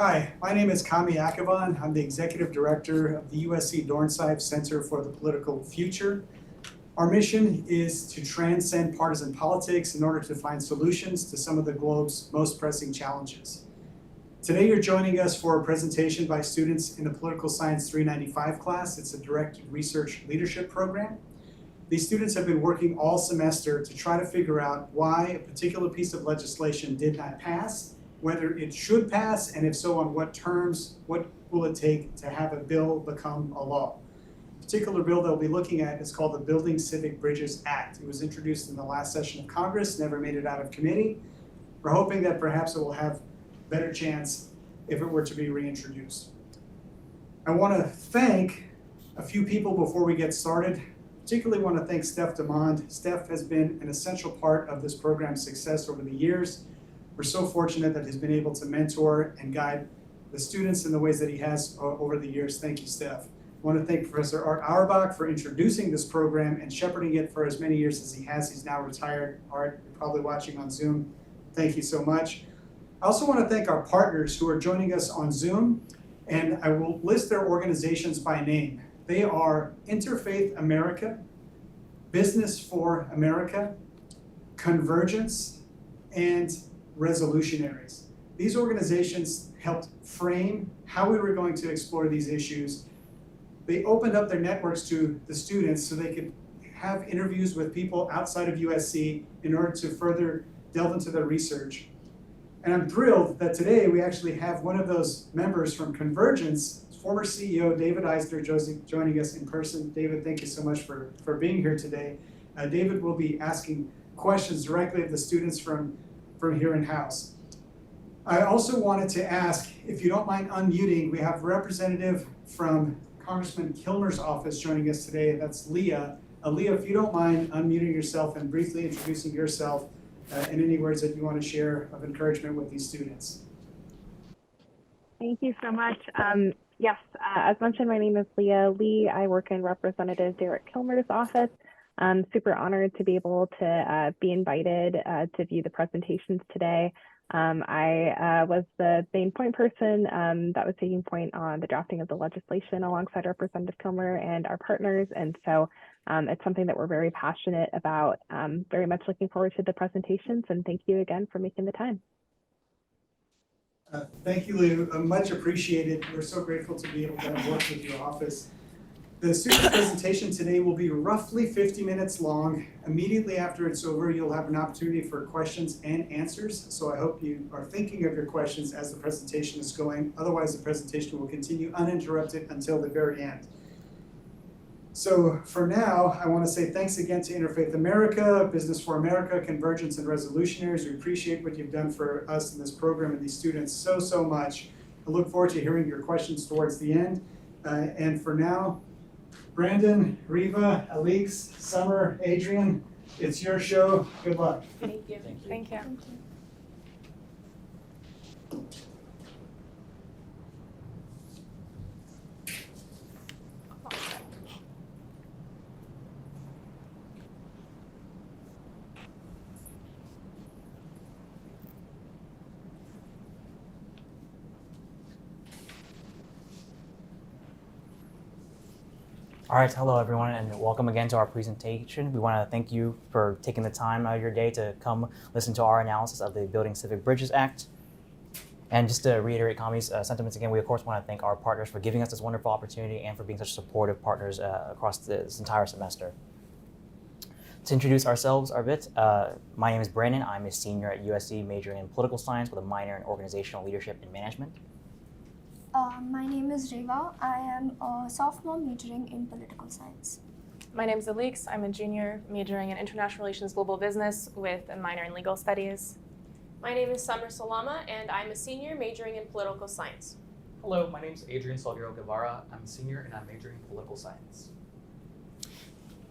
Hi, my name is Kami Akavan. I'm the Executive Director of the USC Dornsife Center for the Political Future. Our mission is to transcend partisan politics in order to find solutions to some of the globe's most pressing challenges. Today you're joining us for a presentation by students in the Political Science 395 class. It's a directed research leadership program. These students have been working all semester to try to figure out why a particular piece of legislation did not pass, whether it should pass, and if so, on what terms, what will it take to have a bill become a law. The particular bill that we'll be looking at is called the Building Civic Bridges Act. It was introduced in the last session of Congress, never made it out of committee. We're hoping that perhaps it will have a better chance if it were to be reintroduced. I want to thank a few people before we get started. Particularly want to thank Steph Demond. Steph has been an essential part of this program's success over the years. We're so fortunate that he's been able to mentor and guide the students in the ways that he has over the years. Thank you, Steph. I want to thank Professor Art Auerbach for introducing this program and shepherding it for as many years as he has. He's now retired. Art, you're probably watching on Zoom. Thank you so much. I also want to thank our partners who are joining us on Zoom, and I will list their organizations by name. They are Interfaith America, Business for America, Convergence, and Resolutionaries. These organizations helped frame how we were going to explore these issues. They opened up their networks to the students so they could have interviews with people outside of USC in order to further delve into their research. And I'm thrilled that today we actually have one of those members from Convergence, former CEO David Eisner, joining us in person. David, thank you so much for being here today. David will be asking questions directly of the students from here in-house. I also wanted to ask, if you don't mind unmuting, we have a representative from Congressman Kilmer's office joining us today. That's Leah. Leah, if you don't mind unmuting yourself and briefly introducing yourself and any words that you want to share of encouragement with these students. Thank you so much. Yes, as mentioned, my name is Leah Lee. I work in Representative Derek Kilmer's office. I'm super honored to be able to be invited to view the presentations today. I was the main point person that was taking point on the drafting of the legislation alongside Representative Kilmer and our partners. And so it's something that we're very passionate about. Very much looking forward to the presentations, and thank you again for making the time. Thank you, Lou. Much appreciated. We're so grateful to be able to have worked with your office. The student presentation today will be roughly 50 minutes long. Immediately after it's over, you'll have an opportunity for questions and answers. So I hope you are thinking of your questions as the presentation is going. Otherwise, the presentation will continue uninterrupted until the very end. So for now, I want to say thanks again to Interfaith America, Business for America, Convergence, and Resolutionaries. We appreciate what you've done for us in this program and these students so much. I look forward to hearing your questions towards the end. And for now, Brandon, Riva, Alix, Summer, Adrian, it's your show. Good luck. Thank you. Thank you. All right, hello everyone, and welcome again to our presentation. We want to thank you for taking the time out of your day to come listen to our analysis of the Building Civic Bridges Act. And just to reiterate Kami's sentiments again, we of course want to thank our partners for giving us this wonderful opportunity and for being such supportive partners across this entire semester. To introduce ourselves a bit, my name is Brandon. I'm a senior at USC majoring in political science with a minor in organizational leadership and management. My name is Reva. I am a sophomore majoring in political science. My name is Alix. I'm a junior majoring in international relations global business with a minor in legal studies. My name is Summer Salama, and I'm a senior majoring in political science. Hello, my name is Adrian Salguero Guevara. I'm a senior and I'm majoring in political science.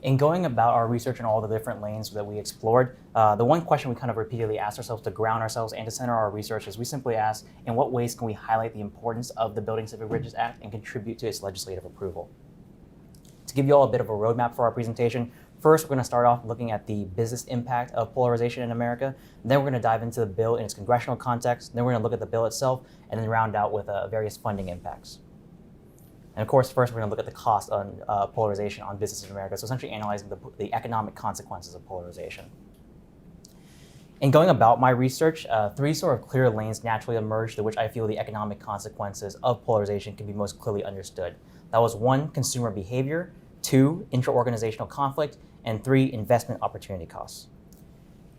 In going about our research in all the different lanes that we explored, the one question we kind of repeatedly asked ourselves to ground ourselves and to center our research is we simply asked, in what ways can we highlight the importance of the Building Civic Bridges Act and contribute to its legislative approval? To give you all a bit of a roadmap for our presentation, First, we're going to start off looking at the business impact of polarization in America. Then we're going to dive into the bill in its congressional context. Then we're going to look at the bill itself, and then round out with various funding impacts. And of course, first we're going to look at the cost on polarization on businesses in America, so essentially analyzing the economic consequences of polarization. In going about my research, three sort of clear lanes naturally emerged through which I feel the economic consequences of polarization can be most clearly understood. That was 1, consumer behavior, 2, intra-organizational conflict, and 3, investment opportunity costs.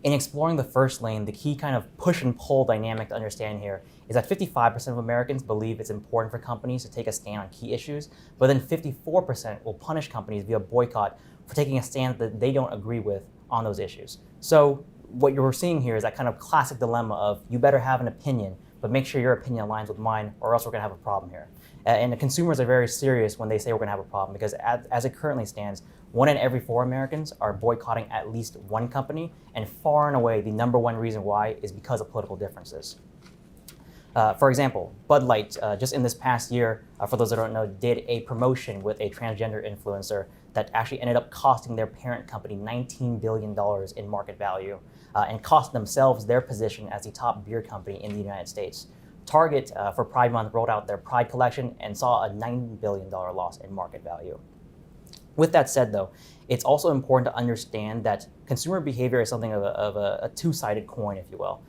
In exploring the first lane, the key kind of push and pull dynamic to understand here is that 55% of Americans believe it's important for companies to take a stand on key issues, but then 54% will punish companies via boycott for taking a stand that they don't agree with on those issues. So what you're seeing here is that kind of classic dilemma of you better have an opinion, but make sure your opinion aligns with mine or else we're gonna have a problem here. And the consumers are very serious when they say we're gonna have a problem because as it currently stands, 1 in every 4 Americans are boycotting at least one company, and far and away the #1 reason why is because of political differences. For example, Bud Light, just in this past year, for those that don't know, did a promotion with a transgender influencer that actually ended up costing their parent company $19 billion in market value and cost themselves their position as the top beer company in the United States. Target, for Pride Month, rolled out their Pride collection and saw a $9 billion loss in market value. With that said, though, it's also important to understand that consumer behavior is something of a two-sided coin, if you will.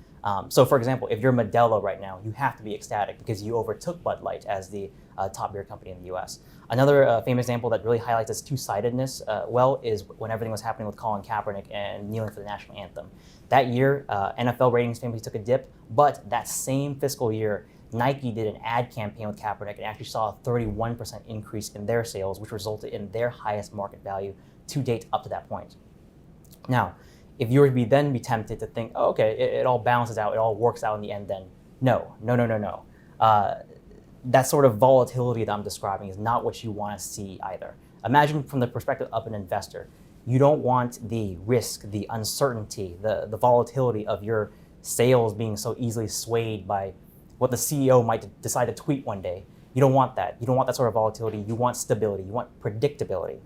So, for example, if you're Modelo right now, you have to be ecstatic because you overtook Bud Light as the top beer company in the U.S. Another famous example that really highlights this two-sidedness well is when everything was happening with Colin Kaepernick and kneeling for the national anthem. That year, NFL ratings famously took a dip, but that same fiscal year, Nike did an ad campaign with Kaepernick and actually saw a 31% increase in their sales, which resulted in their highest market value to date up to that point. Now, if you were to then be tempted to think, oh, okay, it all balances out, it all works out in the end, then no. That sort of volatility that I'm describing is not what you want to see either. Imagine from the perspective of an investor, you don't want the risk, the uncertainty, the volatility of your sales being so easily swayed by what the CEO might decide to tweet one day. You don't want that. You don't want that sort of volatility. You want stability. You want predictability.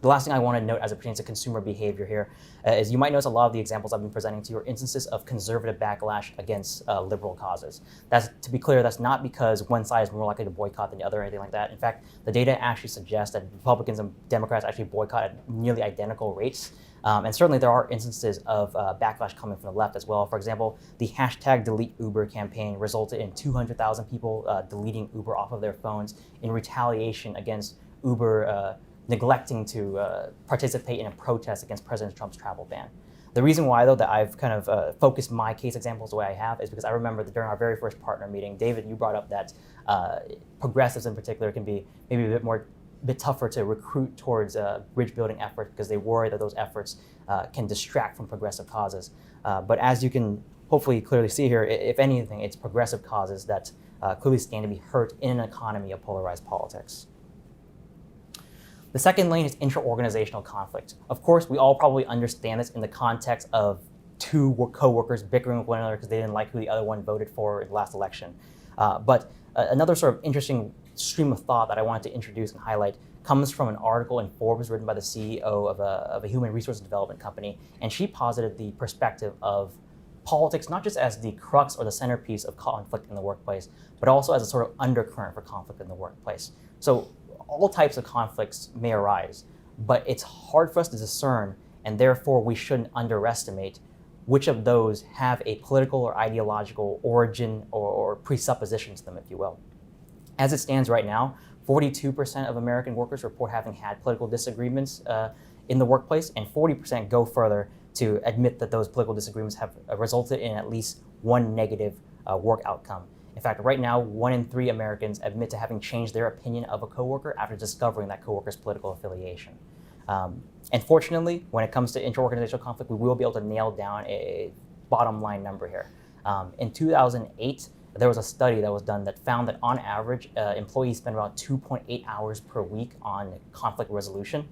The last thing I want to note as it pertains to consumer behavior here is you might notice a lot of the examples I've been presenting to you are instances of conservative backlash against liberal causes. To be clear, that's not because one side is more likely to boycott than the other or anything like that. In fact, the data actually suggests that Republicans and Democrats actually boycott at nearly identical rates. And certainly there are instances of backlash coming from the left as well. For example, the #DeleteUber campaign resulted in 200,000 people deleting Uber off of their phones in retaliation against Uber neglecting to participate in a protest against President Trump's travel ban. The reason why, though, that I've kind of focused my case examples the way I have is because I remember that during our very first partner meeting, David, you brought up that progressives in particular can be maybe a bit tougher to recruit towards bridge building efforts because they worry that those efforts can distract from progressive causes. But as you can hopefully clearly see here, if anything, it's progressive causes that clearly stand to be hurt in an economy of polarized politics. The second lane is intra-organizational conflict. Of course, we all probably understand this in the context of two co-workers bickering with one another because they didn't like who the other one voted for in the last election. But another sort of interesting stream of thought that I wanted to introduce and highlight comes from an article in Forbes written by the CEO of a human resource development company, and she posited the perspective of politics not just as the crux or the centerpiece of conflict in the workplace, but also as a sort of undercurrent for conflict in the workplace. So all types of conflicts may arise, but it's hard for us to discern, and therefore we shouldn't underestimate which of those have a political or ideological origin or presupposition to them, if you will. As it stands right now, 42% of American workers report having had political disagreements in the workplace, and 40% go further to admit that those political disagreements have resulted in at least one negative work outcome. In fact, right now, 1 in 3 Americans admit to having changed their opinion of a coworker after discovering that coworker's political affiliation. And fortunately, when it comes to inter-organizational conflict, we will be able to nail down a bottom line number here. In 2008, there was a study that was done that found that on average, employees spend about 2.8 hours per week on conflict resolution,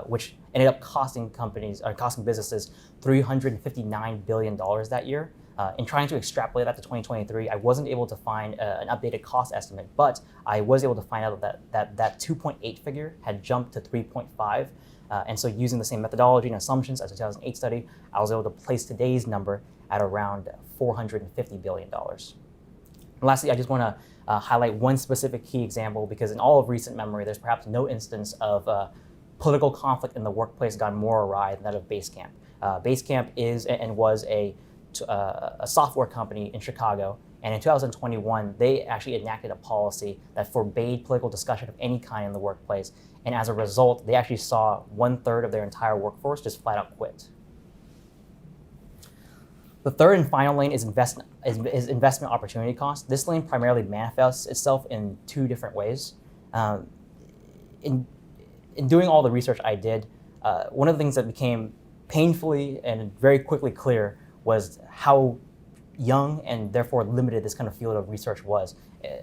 which ended up costing businesses $359 billion that year. In trying to extrapolate that to 2023, I wasn't able to find an updated cost estimate, but I was able to find out that 2.8 figure had jumped to 3.5 And so using the same methodology and assumptions as the 2008 study, I was able to place today's number at around $450 billion. And lastly, I just want to highlight one specific key example, because in all of recent memory, there's perhaps no instance of political conflict in the workplace gone more awry than that of Basecamp. Basecamp is and was a software company in Chicago, and in 2021, they actually enacted a policy that forbade political discussion of any kind in the workplace, and as a result, they actually saw 1/3 of their entire workforce just flat out quit. The third and final lane is investment opportunity cost. This lane primarily manifests itself in two different ways. In doing all the research I did, one of the things that became painfully and very quickly clear was how young and therefore limited this kind of field of research was.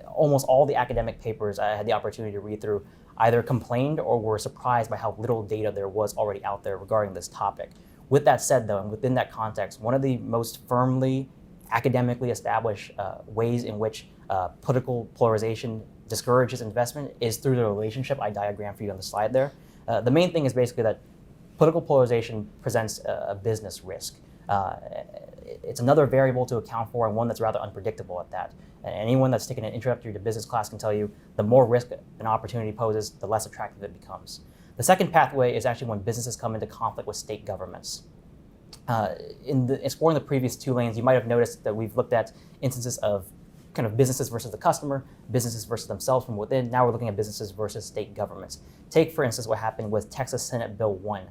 Almost all the academic papers I had the opportunity to read through either complained or were surprised by how little data there was already out there regarding this topic. With that said, though, and within that context, one of the most firmly academically established ways in which political polarization discourages investment is through the relationship I diagrammed for you on the slide there. The main thing is basically that political polarization presents a business risk. It's another variable to account for, and one that's rather unpredictable at that. And anyone that's taken an introductory to business class can tell you the more risk an opportunity poses, the less attractive it becomes. The second pathway is actually when businesses come into conflict with state governments. In exploring the previous two lanes, you might have noticed that we've looked at instances of kind of businesses versus the customer, businesses versus themselves from within. Now we're looking at businesses versus state governments. Take, for instance, what happened with Texas Senate Bill 1.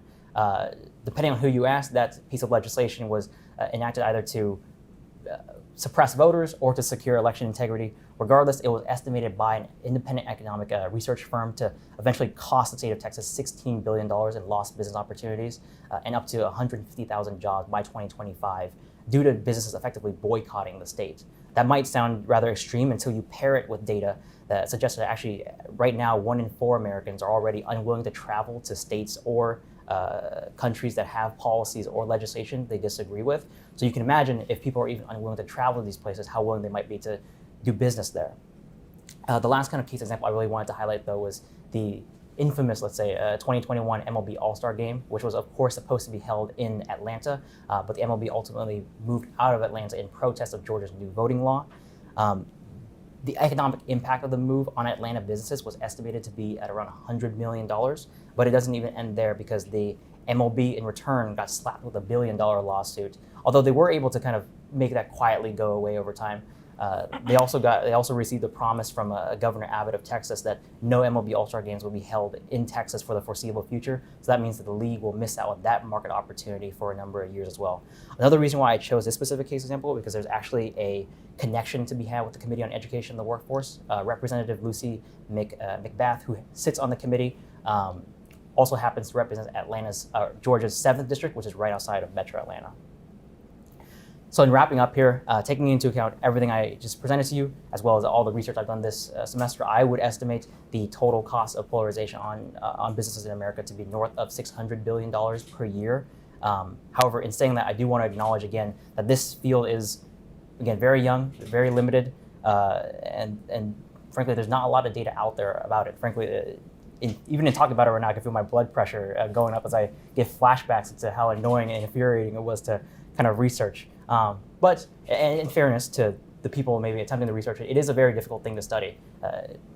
Depending on who you ask, that piece of legislation was enacted either to suppress voters or to secure election integrity. Regardless, it was estimated by an independent economic research firm to eventually cost the state of Texas $16 billion in lost business opportunities and up to 150,000 jobs by 2025 due to businesses effectively boycotting the state. That might sound rather extreme until you pair it with data that suggests that actually right now 1 in 4 Americans are already unwilling to travel to states or countries that have policies or legislation they disagree with. So you can imagine if people are even unwilling to travel to these places, how willing they might be to do business there. The last kind of case example I really wanted to highlight, though, was the infamous, let's say, 2021 MLB All-Star Game, which was, of course, supposed to be held in Atlanta, but the MLB ultimately moved out of Atlanta in protest of Georgia's new voting law. The economic impact of the move on Atlanta businesses was estimated to be at around $100 million, but it doesn't even end there because the MLB in return got slapped with a $1 billion lawsuit. Although they were able to kind of make that quietly go away over time, they also received a promise from Governor Abbott of Texas that no MLB All-Star games will be held in Texas for the foreseeable future. So that means that the league will miss out on that market opportunity for a number of years as well. Another reason why I chose this specific case example, because there's actually a connection to be had with the Committee on Education and the Workforce. Representative Lucy McBath, who sits on the committee, also happens to represent Georgia's 7th district, which is right outside of Metro Atlanta. So in wrapping up here, taking into account everything I just presented to you, as well as all the research I've done this semester, I would estimate the total cost of polarization on businesses in America to be north of $600 billion per year. However, in saying that, I do want to acknowledge again that this field is, again, very young, very limited, and frankly, there's not a lot of data out there about it. Frankly, even in talking about it right now, I can feel my blood pressure going up as I get flashbacks into how annoying and infuriating it was to kind of research. But in fairness to the people maybe attempting to research it, it is a very difficult thing to study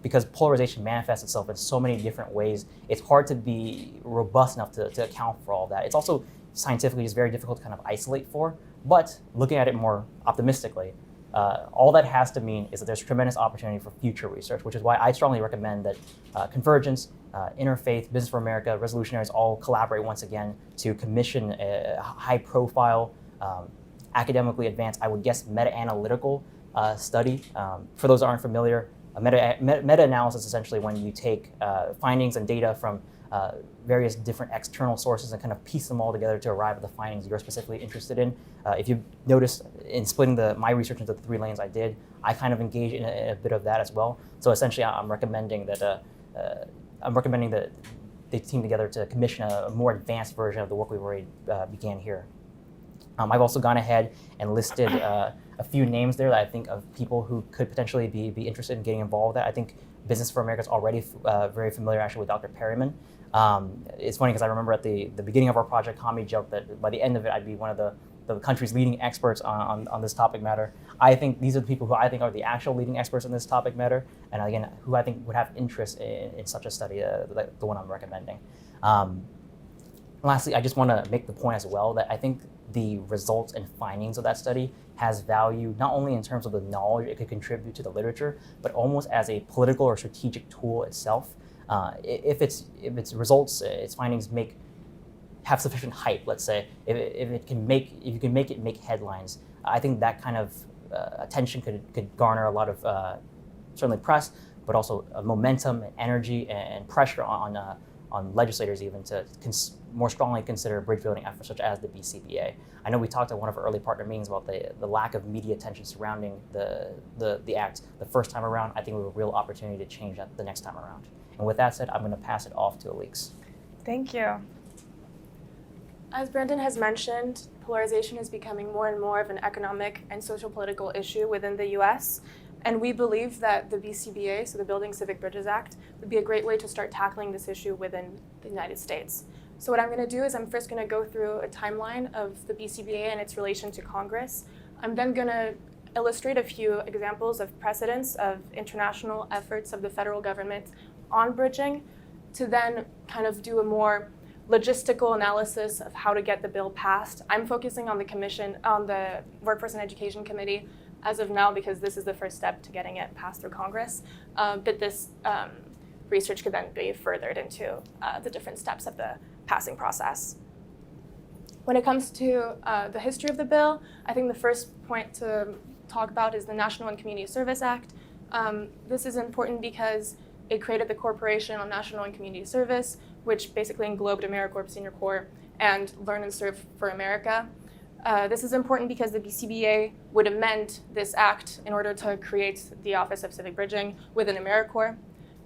because polarization manifests itself in so many different ways. It's hard to be robust enough to account for all that. It's also scientifically just very difficult to kind of isolate for, but looking at it more optimistically, all that has to mean is that there's tremendous opportunity for future research, which is why I strongly recommend that Convergence, Interfaith, Business for America, Resolutionaries all collaborate once again to commission a high-profile, academically advanced, I would guess, meta-analytical study. For those who aren't familiar, a meta-analysis is essentially when you take findings and data from various different external sources and kind of piece them all together to arrive at the findings you're specifically interested in. If you notice in splitting my research into the 3 lanes I did, I kind of engage in a bit of that as well. So essentially, I'm recommending that they team together to commission a more advanced version of the work we've already began here. I've also gone ahead and listed a few names there that I think of people who could potentially be interested in getting involved with that. I think Business for America is already very familiar actually with Dr. Perryman. It's funny because I remember at the beginning of our project, Hami joked that by the end of it, I'd be one of the country's leading experts on this topic matter. I think these are the people who I think are the actual leading experts in this topic matter, and again, who I think would have interest in such a study, like the one I'm recommending. Lastly, I just want to make the point as well that I think the results and findings of that study has value not only in terms of the knowledge it could contribute to the literature, but almost as a political or strategic tool itself. If its results, its findings have sufficient hype, let's say, if you can make it make headlines, I think that kind of attention could garner a lot of certainly press, but also momentum and energy and pressure on legislators even to more strongly consider bridge building efforts such as the BCBA. I know we talked at one of our early partner meetings about the lack of media attention surrounding the act the first time around. I think we have a real opportunity to change that the next time around. And with that said, I'm going to pass it off to Alix. Thank you. As Brandon has mentioned, polarization is becoming more and more of an economic and social political issue within the US. And we believe that the BCBA, so the Building Civic Bridges Act, would be a great way to start tackling this issue within the United States. So what I'm going to do is I'm first going to go through a timeline of the BCBA and its relation to Congress. I'm then going to illustrate a few examples of precedents of international efforts of the federal government on bridging, to then kind of do a more logistical analysis of how to get the bill passed. I'm focusing on the Workforce and Education Committee as of now because this is the first step to getting it passed through Congress. But this research could then be furthered into the different steps of the passing process. When it comes to the history of the bill, I think the first point to talk about is the National and Community Service Act. This is important because it created the Corporation on National and Community Service, which basically englobed AmeriCorps, Senior Corps, and Learn and Serve for America. This is important because the BCBA would amend this act in order to create the Office of Civic Bridging within AmeriCorps.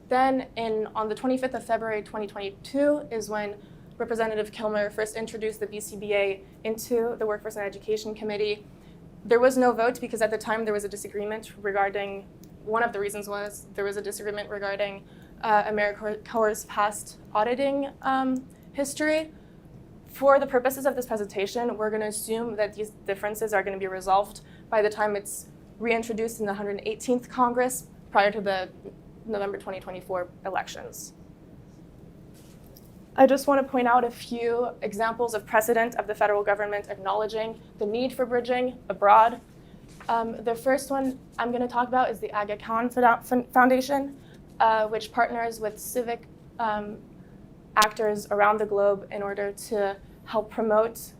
Then on the 25th of February 2022 is when Representative Kilmer first introduced the BCBA into the Workforce and Education Committee. There was no vote because at the time there was a disagreement regarding, one of the reasons was there was a disagreement regarding AmeriCorps' past auditing history. For the purposes of this presentation, we're going to assume that these differences are going to be resolved by the time it's reintroduced in the 118th Congress prior to the November 2024 elections. I just want to point out a few examples of precedent of the federal government acknowledging the need for bridging abroad. The first one I'm going to talk about is the Aga Khan Foundation, which partners with civic actors around the globe in order to help promote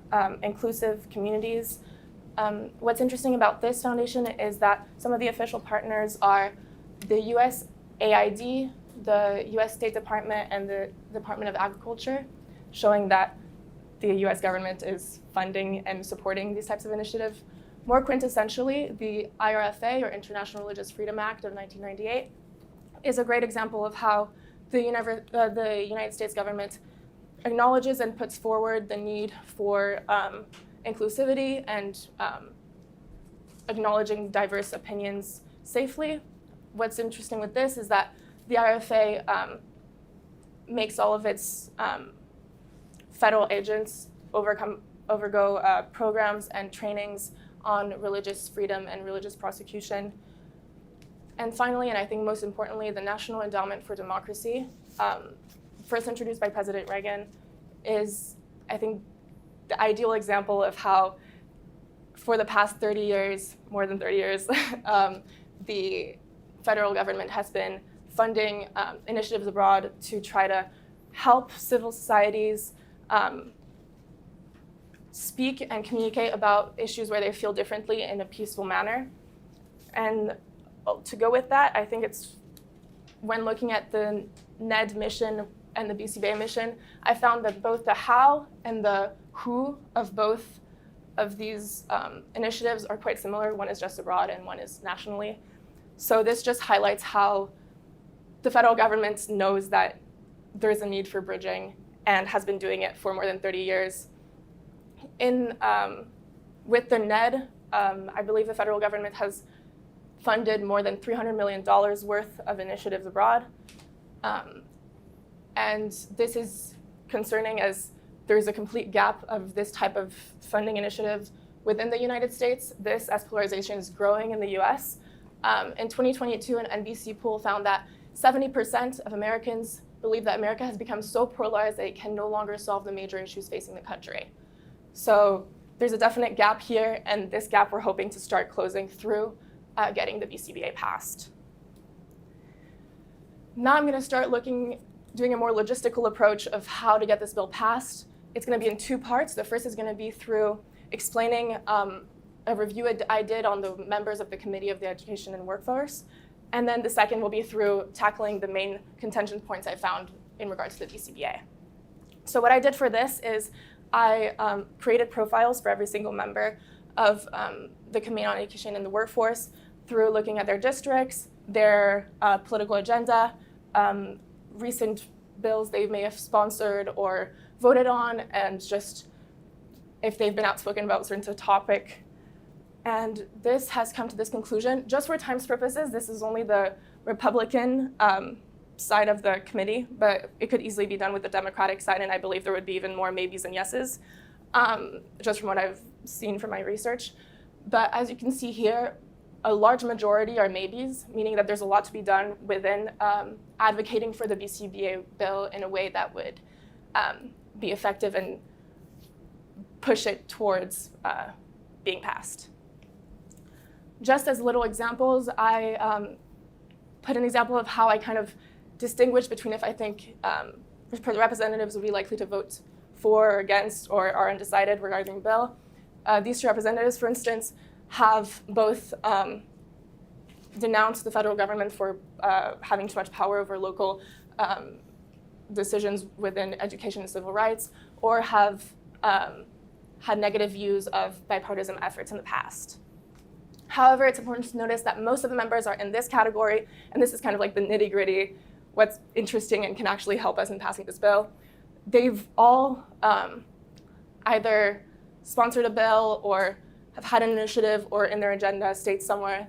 inclusive communities. What's interesting about this foundation is that some of the official partners are the USAID, the US State Department, and the Department of Agriculture, showing that the US government is funding and supporting these types of initiatives. More quintessentially, the IRFA, or International Religious Freedom Act of 1998, is a great example of how the United States government acknowledges and puts forward the need for inclusivity and acknowledging diverse opinions safely. What's interesting with this is that the IRFA makes all of its federal agents overgo programs and trainings on religious freedom and religious prosecution. And finally, and I think most importantly, the National Endowment for Democracy, first introduced by President Reagan, is, I think, the ideal example of how, for the past 30 years, more than 30 years, the federal government has been funding initiatives abroad to try to help civil societies speak and communicate about issues where they feel differently in a peaceful manner. And to go with that, I think it's, when looking at the NED mission and the BCBA mission, I found that both the how and the who of both of these initiatives are quite similar. One is just abroad and one is nationally. So this just highlights how the federal government knows that there's a need for bridging and has been doing it for more than 30 years. With the NED, I believe the federal government has funded more than $300 million worth of initiatives abroad. And this is concerning as there's a complete gap of this type of funding initiative within the United States. This, as polarization is growing in the US. In 2022, an NBC poll found that 70% of Americans believe that America has become so polarized that it can no longer solve the major issues facing the country. So there's a definite gap here, and this gap we're hoping to start closing through getting the BCBA passed. Now I'm going to start doing a more logistical approach of how to get this bill passed. It's going to be in two parts. The first is going to be through explaining a review I did on the members of the Committee of the Education and Workforce. And then the second will be through tackling the main contention points I found in regards to the BCBA. So what I did for this is I created profiles for every single member of the Committee on Education and the Workforce through looking at their districts, their political agenda, recent bills they may have sponsored or voted on, and just if they've been outspoken about a certain topic. And this has come to this conclusion. Just for time's purposes, this is only the Republican side of the committee, but it could easily be done with the Democratic side, and I believe there would be even more maybes and yeses, just from what I've seen from my research. But as you can see here, a large majority are maybes, meaning that there's a lot to be done within advocating for the BCBA bill in a way that would be effective and push it towards being passed. Just as little examples, I put an example of how I kind of distinguish between if I think representatives would be likely to vote for or against or are undecided regarding the bill. These two representatives, for instance, have both denounced the federal government for having too much power over local decisions within education and civil rights, or have had negative views of bipartisan efforts in the past. However, it's important to notice that most of the members are in this category, and this is kind of like the nitty-gritty, what's interesting and can actually help us in passing this bill. They've all either sponsored a bill or have had an initiative or in their agenda states somewhere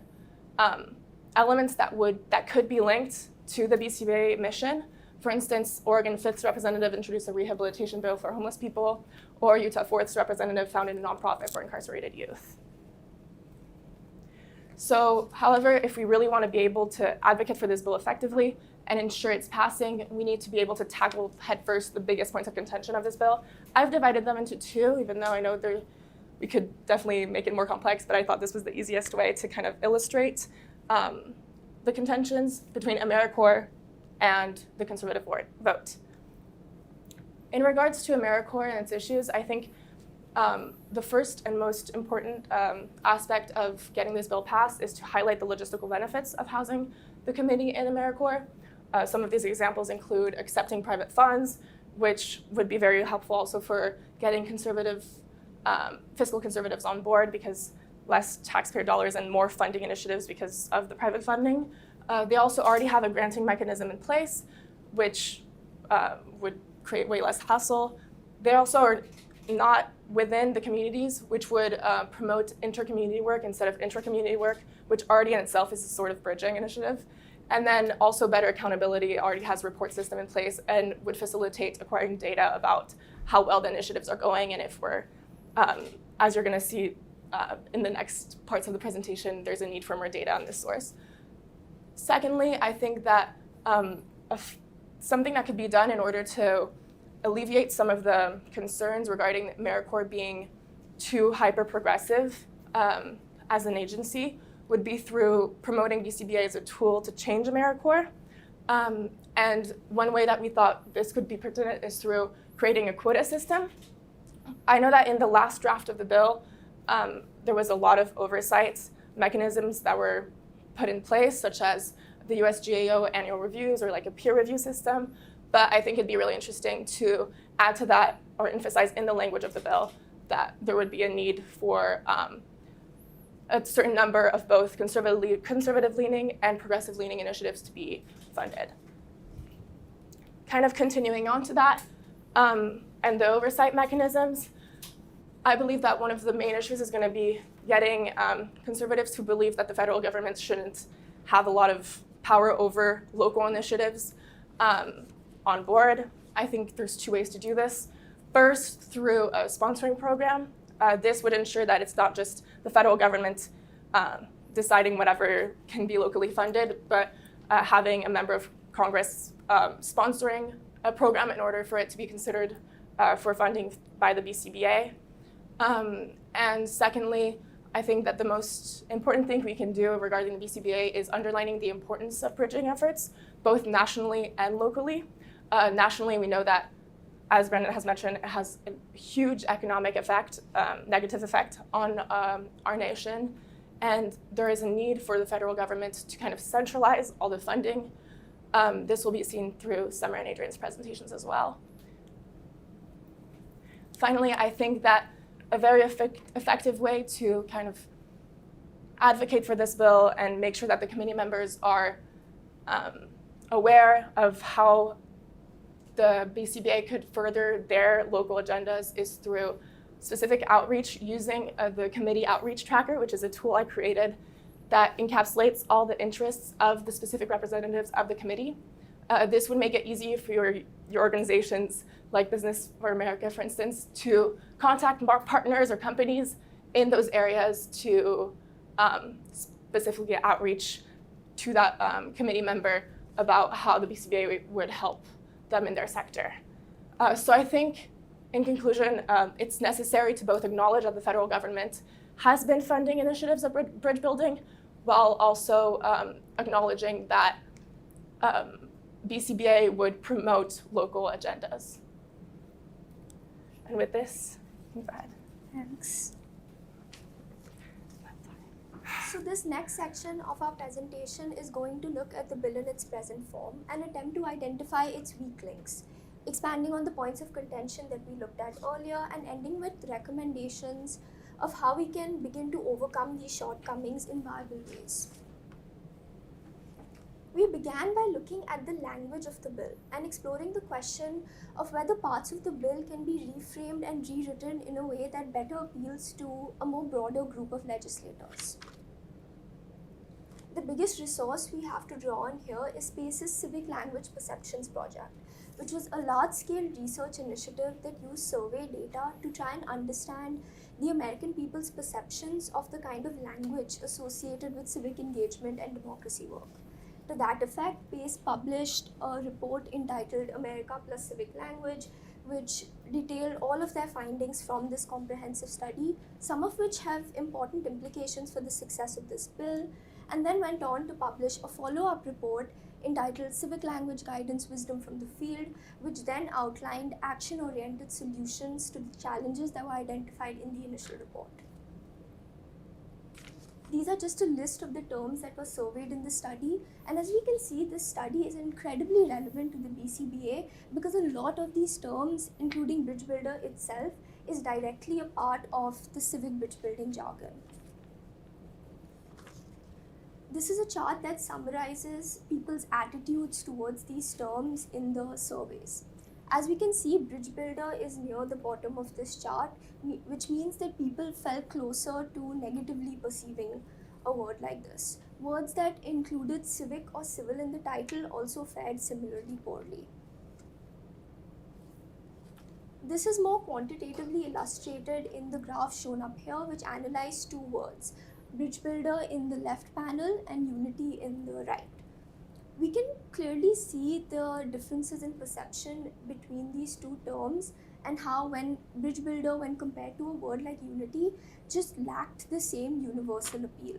elements that could be linked to the BCBA mission. For instance, Oregon 5th's representative introduced a rehabilitation bill for homeless people, or Utah 4th's representative founded a nonprofit for incarcerated youth. So, however, if we really want to be able to advocate for this bill effectively and ensure its passing, we need to be able to tackle headfirst the biggest points of contention of this bill. I've divided them into two, even though I know we could definitely make it more complex, but I thought this was the easiest way to kind of illustrate the contentions between AmeriCorps and the conservative vote. In regards to AmeriCorps and its issues, I think the first and most important aspect of getting this bill passed is to highlight the logistical benefits of housing the committee in AmeriCorps. Some of these examples include accepting private funds, which would be very helpful also for getting fiscal conservatives on board, because less taxpayer dollars and more funding initiatives because of the private funding. They also already have a granting mechanism in place, which would create way less hassle. They also are not within the communities, which would promote inter-community work instead of intra-community work, which already in itself is a sort of bridging initiative. And then also better accountability, already has a report system in place and would facilitate acquiring data about how well the initiatives are going, and if we're, as you're gonna see in the next parts of the presentation, there's a need for more data on this source. Secondly, I think that something that could be done in order to alleviate some of the concerns regarding AmeriCorps being too hyper-progressive as an agency would be through promoting BCBA as a tool to change AmeriCorps. And one way that we thought this could be pertinent is through creating a quota system. I know that in the last draft of the bill, there was a lot of oversight mechanisms that were put in place, such as the USGAO annual reviews or like a peer review system. But I think it'd be really interesting to add to that or emphasize in the language of the bill that there would be a need for a certain number of both conservative-leaning and progressive-leaning initiatives to be funded. Kind of continuing on to that, and the oversight mechanisms, I believe that one of the main issues is going to be getting conservatives who believe that the federal government shouldn't have a lot of power over local initiatives on board. I think there's two ways to do this. First, through a sponsoring program. This would ensure that it's not just the federal government deciding whatever can be locally funded, but having a member of Congress sponsoring a program in order for it to be considered for funding by the BCBA. And secondly, I think that the most important thing we can do regarding the BCBA is underlining the importance of bridging efforts, both nationally and locally. Nationally, we know that, as Brendan has mentioned, it has a huge economic effect, negative effect on our nation. And there is a need for the federal government to kind of centralize all the funding. This will be seen through Summer and Adrian's presentations as well. Finally, I think that a very effective way to kind of advocate for this bill and make sure that the committee members are aware of how the BCBA could further their local agendas is through specific outreach using the committee outreach tracker, which is a tool I created that encapsulates all the interests of the specific representatives of the committee. This would make it easy for your organizations, like Business for America, for instance, to contact partners or companies in those areas to specifically outreach to that committee member about how the BCBA would help them in their sector. So I think, in conclusion, it's necessary to both acknowledge that the federal government has been funding initiatives of bridge building, while also acknowledging that BCBA would promote local agendas. And with this, go ahead. Thanks. So this next section of our presentation is going to look at the bill in its present form and attempt to identify its weak links, expanding on the points of contention that we looked at earlier and ending with recommendations of how we can begin to overcome these shortcomings in viable ways. We began by looking at the language of the bill and exploring the question of whether parts of the bill can be reframed and rewritten in a way that better appeals to a more broader group of legislators. The biggest resource we have to draw on here is SPACE's Civic Language Perceptions Project, which was a large-scale research initiative that used survey data to try and understand the American people's perceptions of the kind of language associated with civic engagement and democracy work. To that effect, PACE published a report entitled America Plus Civic Language, which detailed all of their findings from this comprehensive study, some of which have important implications for the success of this bill, and then went on to publish a follow-up report entitled Civic Language Guidance Wisdom from the Field, which then outlined action-oriented solutions to the challenges that were identified in the initial report. These are just a list of the terms that were surveyed in the study, and as we can see, this study is incredibly relevant to the BCBA because a lot of these terms, including bridge builder itself, is directly a part of the civic bridge building jargon. This is a chart that summarizes people's attitudes towards these terms in the surveys. As we can see, bridge builder is near the bottom of this chart, which means that people felt closer to negatively perceiving a word like this. Words that included civic or civil in the title also fared similarly poorly. This is more quantitatively illustrated in the graph shown up here, which analyzed two words, bridge builder in the left panel and unity in the right. We can clearly see the differences in perception between these two terms and how when bridge builder, when compared to a word like unity, just lacked the same universal appeal.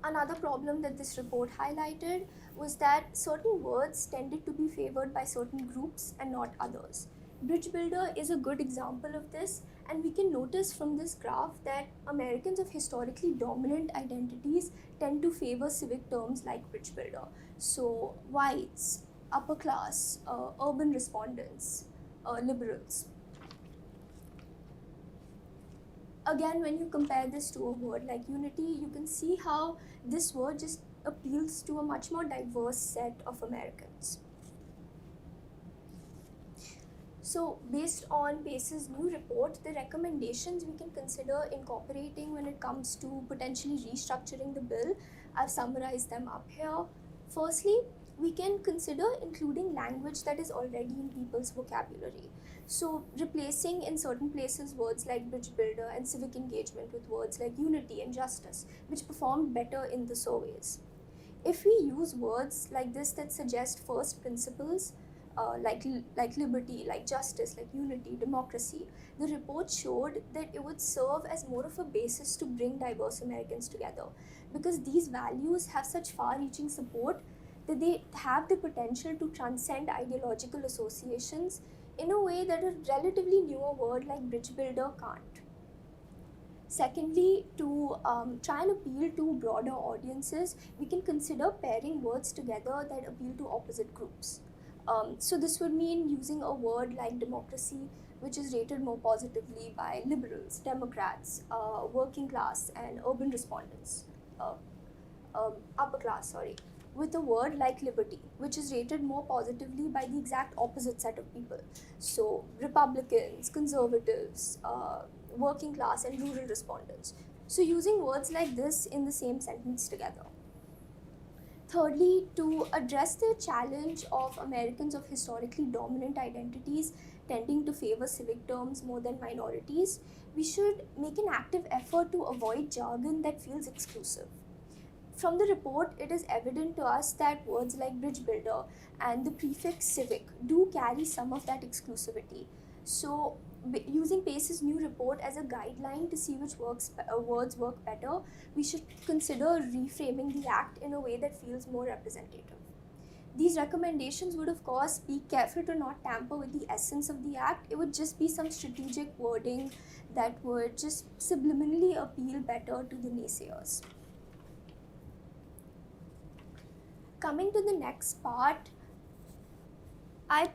Another problem that this report highlighted was that certain words tended to be favored by certain groups and not others. Bridge builder is a good example of this, and we can notice from this graph that Americans of historically dominant identities tend to favor civic terms like bridge builder. So whites, upper class, urban respondents, liberals. Again, when you compare this to a word like unity, you can see how this word just appeals to a much more diverse set of Americans. So based on PACE's new report, the recommendations we can consider incorporating when it comes to potentially restructuring the bill, I've summarized them up here. Firstly, We can consider including language that is already in people's vocabulary. So replacing in certain places words like bridge builder and civic engagement with words like unity and justice, which performed better in the surveys. If we use words like this that suggest first principles, like liberty, like justice, like unity, democracy, the report showed that it would serve as more of a basis to bring diverse Americans together, because these values have such far-reaching support that they have the potential to transcend ideological associations in a way that a relatively newer word like bridge builder can't. Secondly, to try and appeal to broader audiences, we can consider pairing words together that appeal to opposite groups. So this would mean using a word like democracy, which is rated more positively by liberals, Democrats, working class, and urban respondents, upper class, sorry, with a word like liberty, which is rated more positively by the exact opposite set of people. So Republicans, conservatives, working class, and rural respondents. So using words like this in the same sentence together. Thirdly, to address the challenge of Americans of historically dominant identities tending to favor civic terms more than minorities, we should make an active effort to avoid jargon that feels exclusive. From the report, it is evident to us that words like bridge builder and the prefix civic do carry some of that exclusivity. So, using PACE's new report as a guideline to see which words work better, we should consider reframing the Act in a way that feels more representative. These recommendations would, of course, be careful to not tamper with the essence of the Act. It would just be some strategic wording that would just subliminally appeal better to the naysayers. Coming to the next part, I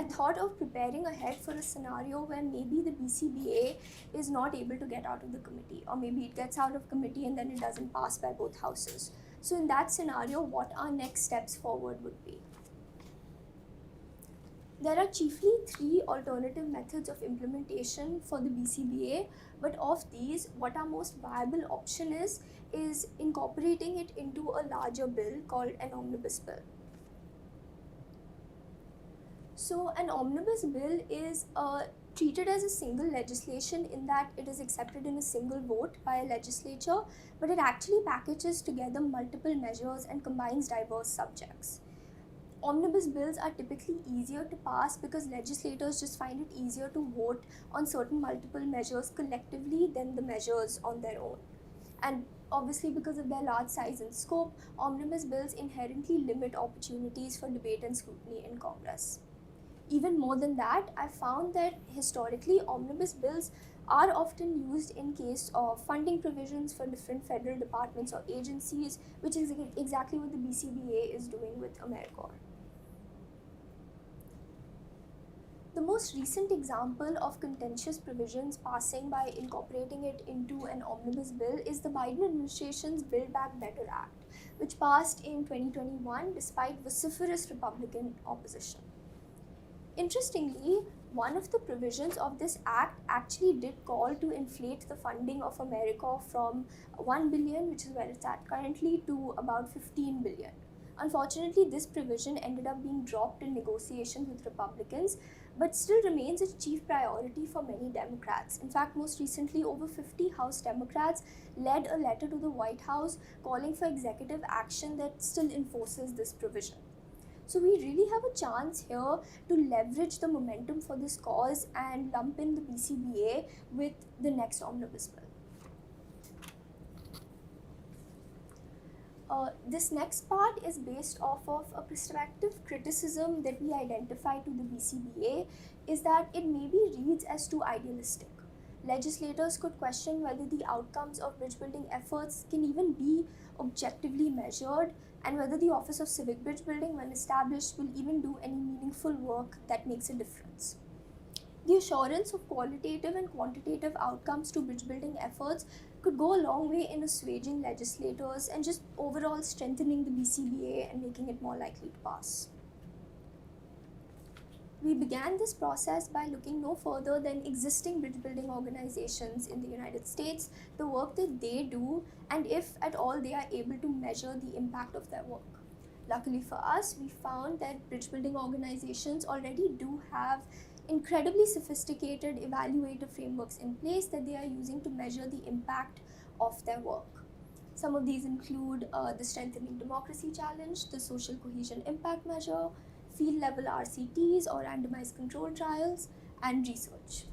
thought of preparing ahead for a scenario where maybe the BCBA is not able to get out of the committee, or maybe it gets out of committee and then it doesn't pass by both houses. So in that scenario, what our next steps forward would be? There are chiefly 3 alternative methods of implementation for the BCBA, but of these, what our most viable option is incorporating it into a larger bill called an omnibus bill. So an omnibus bill is treated as a single legislation in that it is accepted in a single vote by a legislature, but it actually packages together multiple measures and combines diverse subjects. Omnibus bills are typically easier to pass because legislators just find it easier to vote on certain multiple measures collectively than the measures on their own. And obviously, because of their large size and scope, omnibus bills inherently limit opportunities for debate and scrutiny in Congress. Even more than that, I found that historically, omnibus bills are often used in case of funding provisions for different federal departments or agencies, which is exactly what the BCBA is doing with AmeriCorps. The most recent example of contentious provisions passing by incorporating it into an omnibus bill is the Biden administration's Build Back Better Act, which passed in 2021 despite vociferous Republican opposition. Interestingly, one of the provisions of this act actually did call to inflate the funding of AmeriCorps from $1 billion, which is where it's at currently, to about $15 billion. Unfortunately, this provision ended up being dropped in negotiations with Republicans, but still remains a chief priority for many Democrats. In fact, most recently, over 50 House Democrats led a letter to the White House calling for executive action that still enforces this provision. So we really have a chance here to leverage the momentum for this cause and lump in the BCBA with the next omnibus bill. This next part is based off of a prospective criticism that we identify to the BCBA, is that it maybe reads as too idealistic. Legislators could question whether the outcomes of bridge building efforts can even be objectively measured, and whether the Office of Civic Bridge Building, when established, will even do any meaningful work that makes a difference. The assurance of qualitative and quantitative outcomes to bridge building efforts could go a long way in assuaging legislators and just overall strengthening the BCBA and making it more likely to pass. We began this process by looking no further than existing bridge building organizations in the United States, the work that they do, and if at all they are able to measure the impact of their work. Luckily for us, we found that bridge building organizations already do have incredibly sophisticated evaluative frameworks in place that they are using to measure the impact of their work. Some of these include the Strengthening Democracy Challenge, the Social Cohesion Impact Measure, field level RCTs or randomized control trials, and research.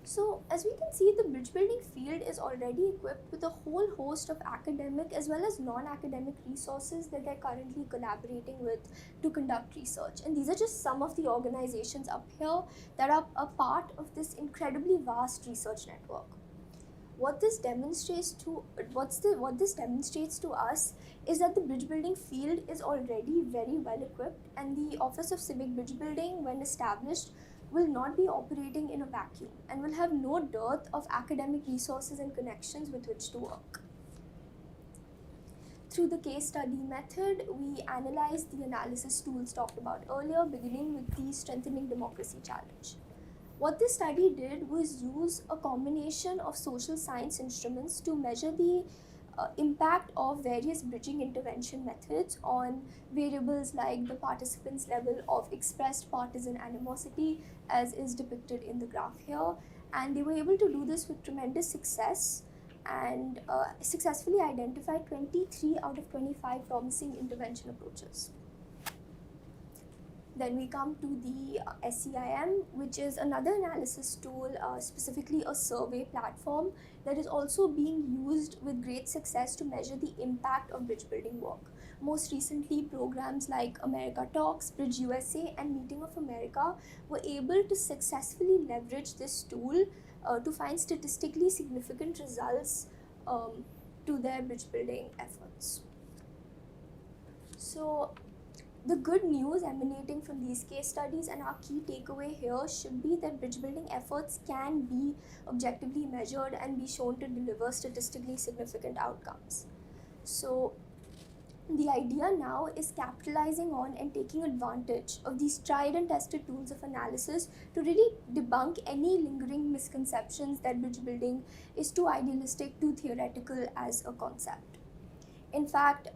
So as we can see, the bridge building field is already equipped with a whole host of academic as well as non-academic resources that they're currently collaborating with to conduct research. And these are just some of the organizations up here that are a part of this incredibly vast research network. What this demonstrates to us is that the bridge building field is already very well equipped, and the Office of Civic Bridge Building, when established, will not be operating in a vacuum and will have no dearth of academic resources and connections with which to work. Through the case study method, we analyzed the analysis tools talked about earlier, beginning with the Strengthening Democracy Challenge. What this study did was use a combination of social science instruments to measure the impact of various bridging intervention methods on variables like the participants' level of expressed partisan animosity, as is depicted in the graph here. And they were able to do this with tremendous success and successfully identified 23 out of 25 promising intervention approaches. Then we come to the SCIM, which is another analysis tool, specifically a survey platform that is also being used with great success to measure the impact of bridge building work. Most recently, programs like America Talks, Bridge USA, and Meeting of America were able to successfully leverage this tool to find statistically significant results to their bridge building efforts. So, the good news emanating from these case studies and our key takeaway here should be that bridge building efforts can be objectively measured and be shown to deliver statistically significant outcomes. So the idea now is capitalizing on and taking advantage of these tried and tested tools of analysis to really debunk any lingering misconceptions that bridge building is too idealistic, too theoretical as a concept. In fact,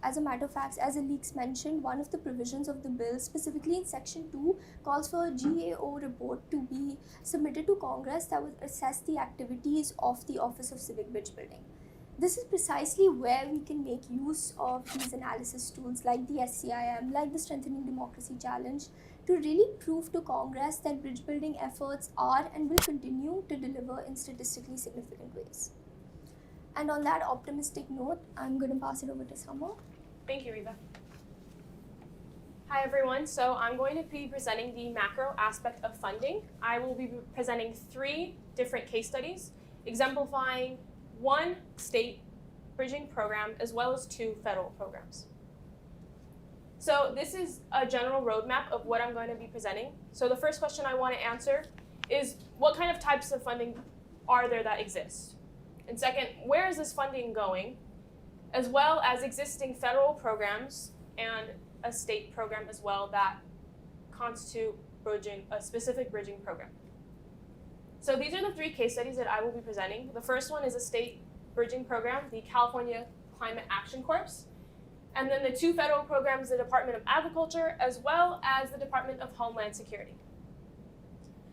as a matter of fact, as Alix mentioned, one of the provisions of the bill, specifically in Section 2, calls for a GAO report to be submitted to Congress that would assess the activities of the Office of Civic Bridge Building. This is precisely where we can make use of these analysis tools like the SCIM, like the Strengthening Democracy Challenge, to really prove to Congress that bridge building efforts are and will continue to deliver in statistically significant ways. And on that optimistic note, I'm going to pass it over to Summer. Thank you, Reva. Hi, everyone. So I'm going to be presenting the macro aspect of funding. I will be presenting 3 different case studies, exemplifying 1 state bridging program as well as 2 federal programs. So this is a general roadmap of what I'm going to be presenting. So the first question I want to answer is, what kind of types of funding are there that exist? And second, where is this funding going? As well as existing federal programs and a state program as well that constitute a specific bridging program. So these are the 3 case studies that I will be presenting. The first one is a state bridging program, the California Climate Action Corps. And then the 2 federal programs, the Department of Agriculture, as well as the Department of Homeland Security.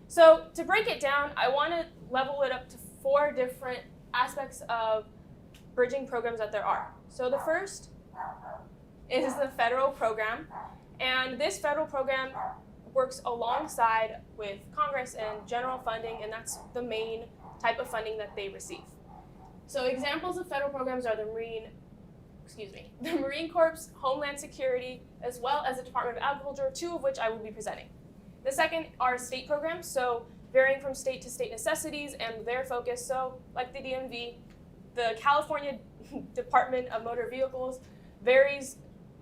So to break it down, I want to level it up to 4 different aspects of bridging programs that there are. So the first is the federal program, and this federal program works alongside with Congress and general funding, and that's the main type of funding that they receive. So examples of federal programs are the Marine Corps, Homeland Security, as well as the Department of Agriculture, 2 of which I will be presenting. The second are state programs, so varying from state to state necessities and their focus. So like the DMV, the California Department of Motor Vehicles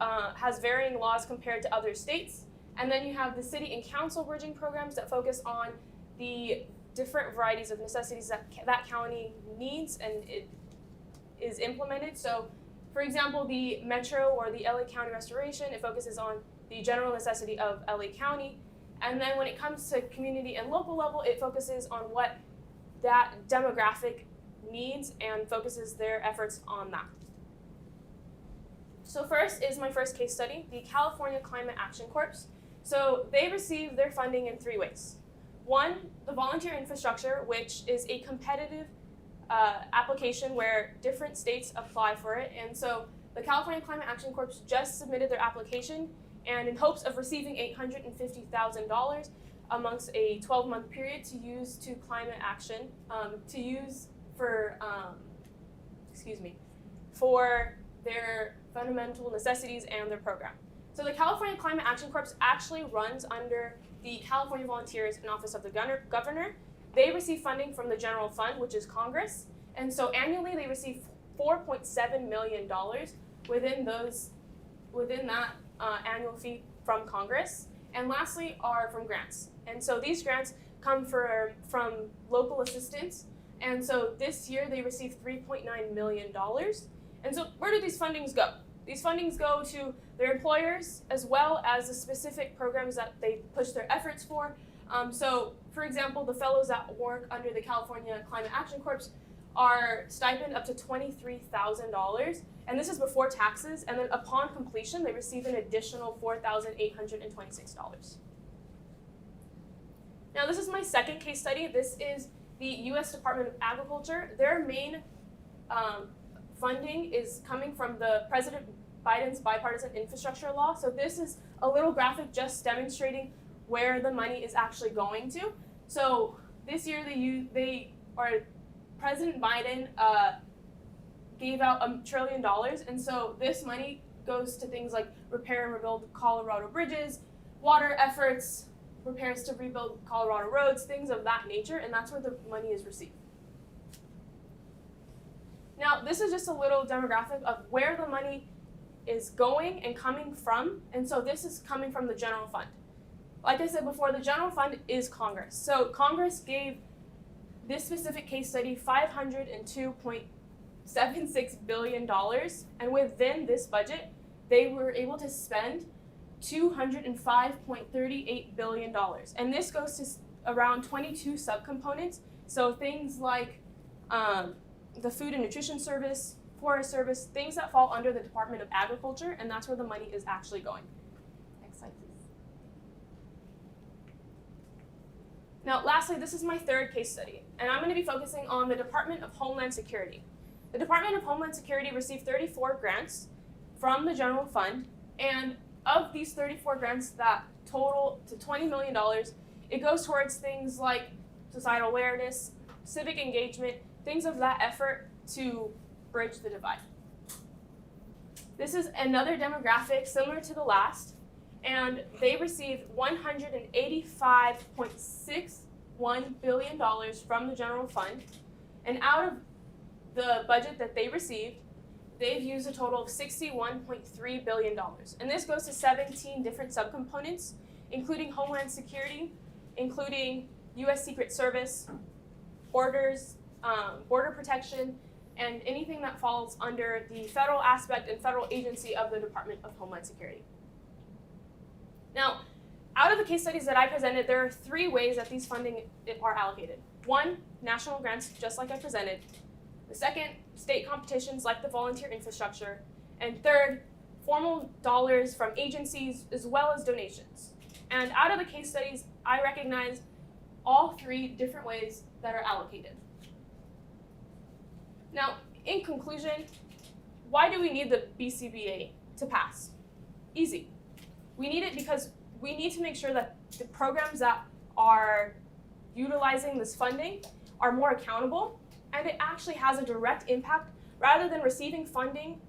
has varying laws compared to other states. And then you have the city and council bridging programs that focus on the different varieties of necessities that county needs and it is implemented. So for example, the Metro or the LA County Restoration, it focuses on the general necessity of LA County. And then when it comes to community and local level, it focuses on what that demographic needs and focuses their efforts on that. So first is my first case study, the California Climate Action Corps. So they receive their funding in 3 ways. One, the volunteer infrastructure, which is a competitive application where different states apply for it. And so the California Climate Action Corps just submitted their application, and in hopes of receiving $850,000 amongst a 12-month period to use to climate action, for their fundamental necessities and their program. So the California Climate Action Corps actually runs under the California Volunteers and Office of the Governor. They receive funding from the General Fund, which is Congress, and so annually they receive $4.7 million within that annual fee from Congress. And lastly are from grants. And so these grants come from local assistance. And so this year they received $3.9 million. And so where do these fundings go? These fundings go to their employers as well as the specific programs that they push their efforts for. So for example, the fellows that work under the California Climate Action Corps are stipend up to $23,000. And this is before taxes, and then upon completion, they receive an additional $4,826. Now, this is my second case study. This is the U.S. Department of Agriculture. Their main funding is coming from the President Biden's bipartisan infrastructure law. So this is a little graphic just demonstrating where the money is actually going to. So this year, President Biden gave out $1 trillion, and so this money goes to things like repair and rebuild Colorado bridges, water efforts, repairs to rebuild Colorado roads, things of that nature, and that's where the money is received. Now, this is just a little demographic of where the money is going and coming from, and so this is coming from the General Fund. Like I said before, the General Fund is Congress. So Congress gave this specific case study $502.76 billion, and within this budget, they were able to spend $205.38 billion. And this goes to around 22 subcomponents, so things like the Food and Nutrition Service, Forest Service, things that fall under the Department of Agriculture, and that's where the money is actually going. Next slide, please. Now, lastly, this is my third case study, and I'm going to be focusing on the Department of Homeland Security. The Department of Homeland Security received 34 grants from the General Fund, and of these 34 grants that total to $20 million, it goes towards things like societal awareness, civic engagement, things of that effort to bridge the divide. This is another demographic similar to the last, and they received $185.61 billion from the General Fund, and out of the budget that they received, they've used a total of $61.3 billion. And this goes to 17 different subcomponents, including Homeland Security, including U.S. Secret Service, borders, border protection, and anything that falls under the federal aspect and federal agency of the Department of Homeland Security. Now, out of the case studies that I presented, there are 3 ways that these funding are allocated. 1, national grants, just like I presented. The second, state competitions like the volunteer infrastructure. And third, formal dollars from agencies as well as donations. And out of the case studies, I recognize all 3 different ways that are allocated. Now, in conclusion, why do we need the BCBA to pass? Easy. We need it because we need to make sure that the programs that are utilizing this funding are more accountable, and it actually has a direct impact rather than receiving funding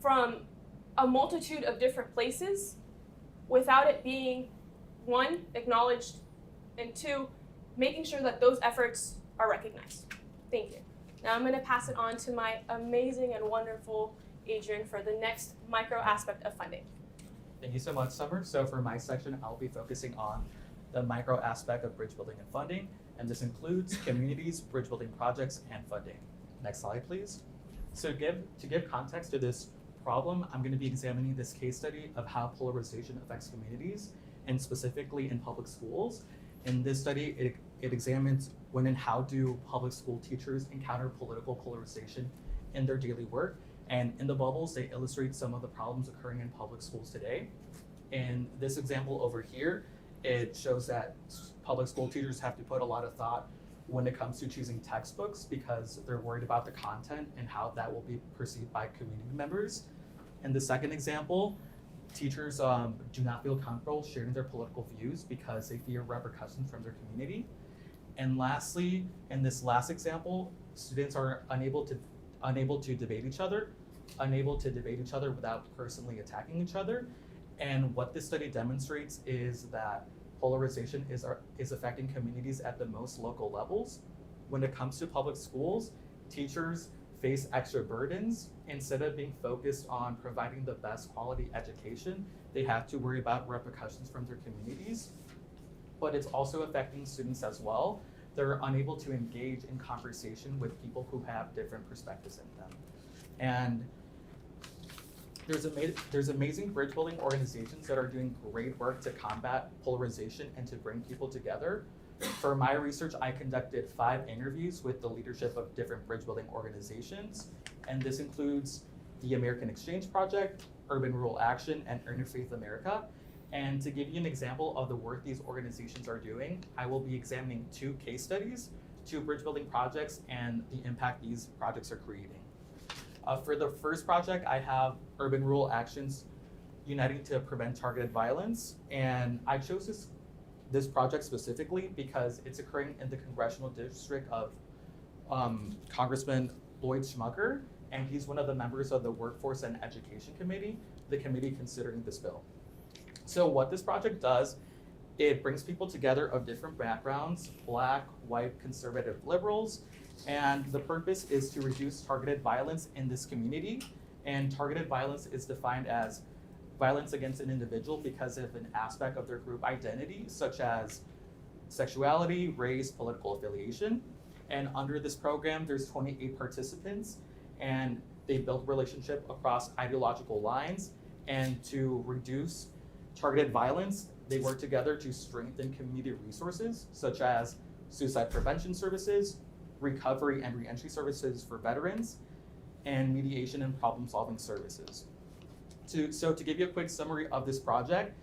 from a multitude of different places without it being, 1, acknowledged, and 2, making sure that those efforts are recognized. Thank you. Now I'm going to pass it on to my amazing and wonderful Adrian for the next micro aspect of funding. Thank you so much, Summer. So for my section, I'll be focusing on the micro aspect of bridge building and funding, and this includes communities, bridge building projects, and funding. Next slide, please. So to give context to this problem, I'm going to be examining this case study of how polarization affects communities, and specifically in public schools. In this study, it examines when and how do public school teachers encounter political polarization in their daily work, And in the bubbles, they illustrate some of the problems occurring in public schools today. In this example over here, it shows that public school teachers have to put a lot of thought when it comes to choosing textbooks because they're worried about the content and how that will be perceived by community members. In the second example, teachers do not feel comfortable sharing their political views because they fear repercussions from their community. And lastly, in this last example, students are unable to debate each other without personally attacking each other. And what this study demonstrates is that polarization is affecting communities at the most local levels. When it comes to public schools, teachers face extra burdens. Instead of being focused on providing the best quality education, they have to worry about repercussions from their communities. But it's also affecting students as well. They're unable to engage in conversation with people who have different perspectives in them. And there's amazing bridge building organizations that are doing great work to combat polarization and to bring people together. For my research, I conducted 5 interviews with the leadership of different bridge building organizations, and this includes the American Exchange Project, Urban Rural Action, and Interfaith America. And to give you an example of the work these organizations are doing, I will be examining 2 case studies, 2 bridge building projects, and the impact these projects are creating. For the first project, I have Urban Rural Actions Uniting to Prevent Targeted Violence, and I chose this project specifically because it's occurring in the congressional district of Congressman Lloyd Schmucker, and he's one of the members of the Workforce and Education Committee, the committee considering this bill. So what this project does, it brings people together of different backgrounds, Black, white, conservative, liberals, and the purpose is to reduce targeted violence in this community. And targeted violence is defined as violence against an individual because of an aspect of their group identity, such as sexuality, race, political affiliation. And under this program, there's 28 participants, and they build relationship across ideological lines. And to reduce targeted violence, they work together to strengthen community resources, such as suicide prevention services, recovery and reentry services for veterans, and mediation and problem-solving services. So to give you a quick summary of this project,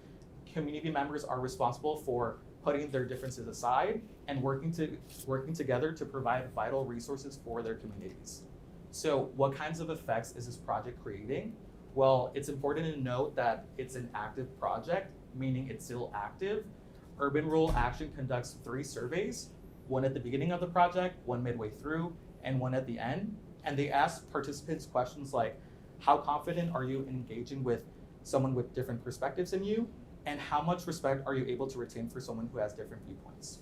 community members are responsible for putting their differences aside and working together to provide vital resources for their communities. So what kinds of effects is this project creating? Well, it's important to note that it's an active project, meaning it's still active. Urban Rural Action conducts 3 surveys, one at the beginning of the project, one midway through, and one at the end. And they ask participants questions like, how confident are you in engaging with someone with different perspectives than you? And how much respect are you able to retain for someone who has different viewpoints?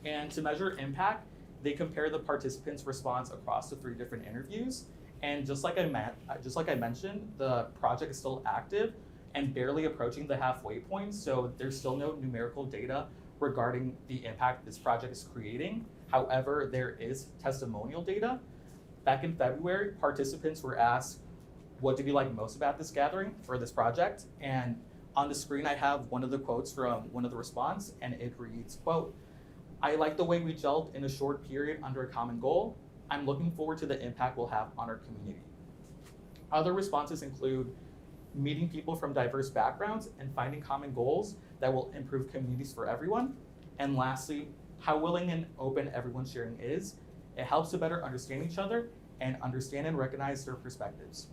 And to measure impact, they compare the participants' response across the 3 different interviews. And just like I mentioned, the project is still active and barely approaching the halfway point, so there's still no numerical data regarding the impact this project is creating. However, there is testimonial data. Back in February, participants were asked, what did you like most about this gathering for this project? And on the screen, I have one of the quotes from one of the response, and it reads, quote, I like the way we gelled in a short period under a common goal. I'm looking forward to the impact we'll have on our community. Other responses include meeting people from diverse backgrounds and finding common goals that will improve communities for everyone. And lastly, how willing and open everyone's sharing is. It helps to better understand each other and understand and recognize their perspectives.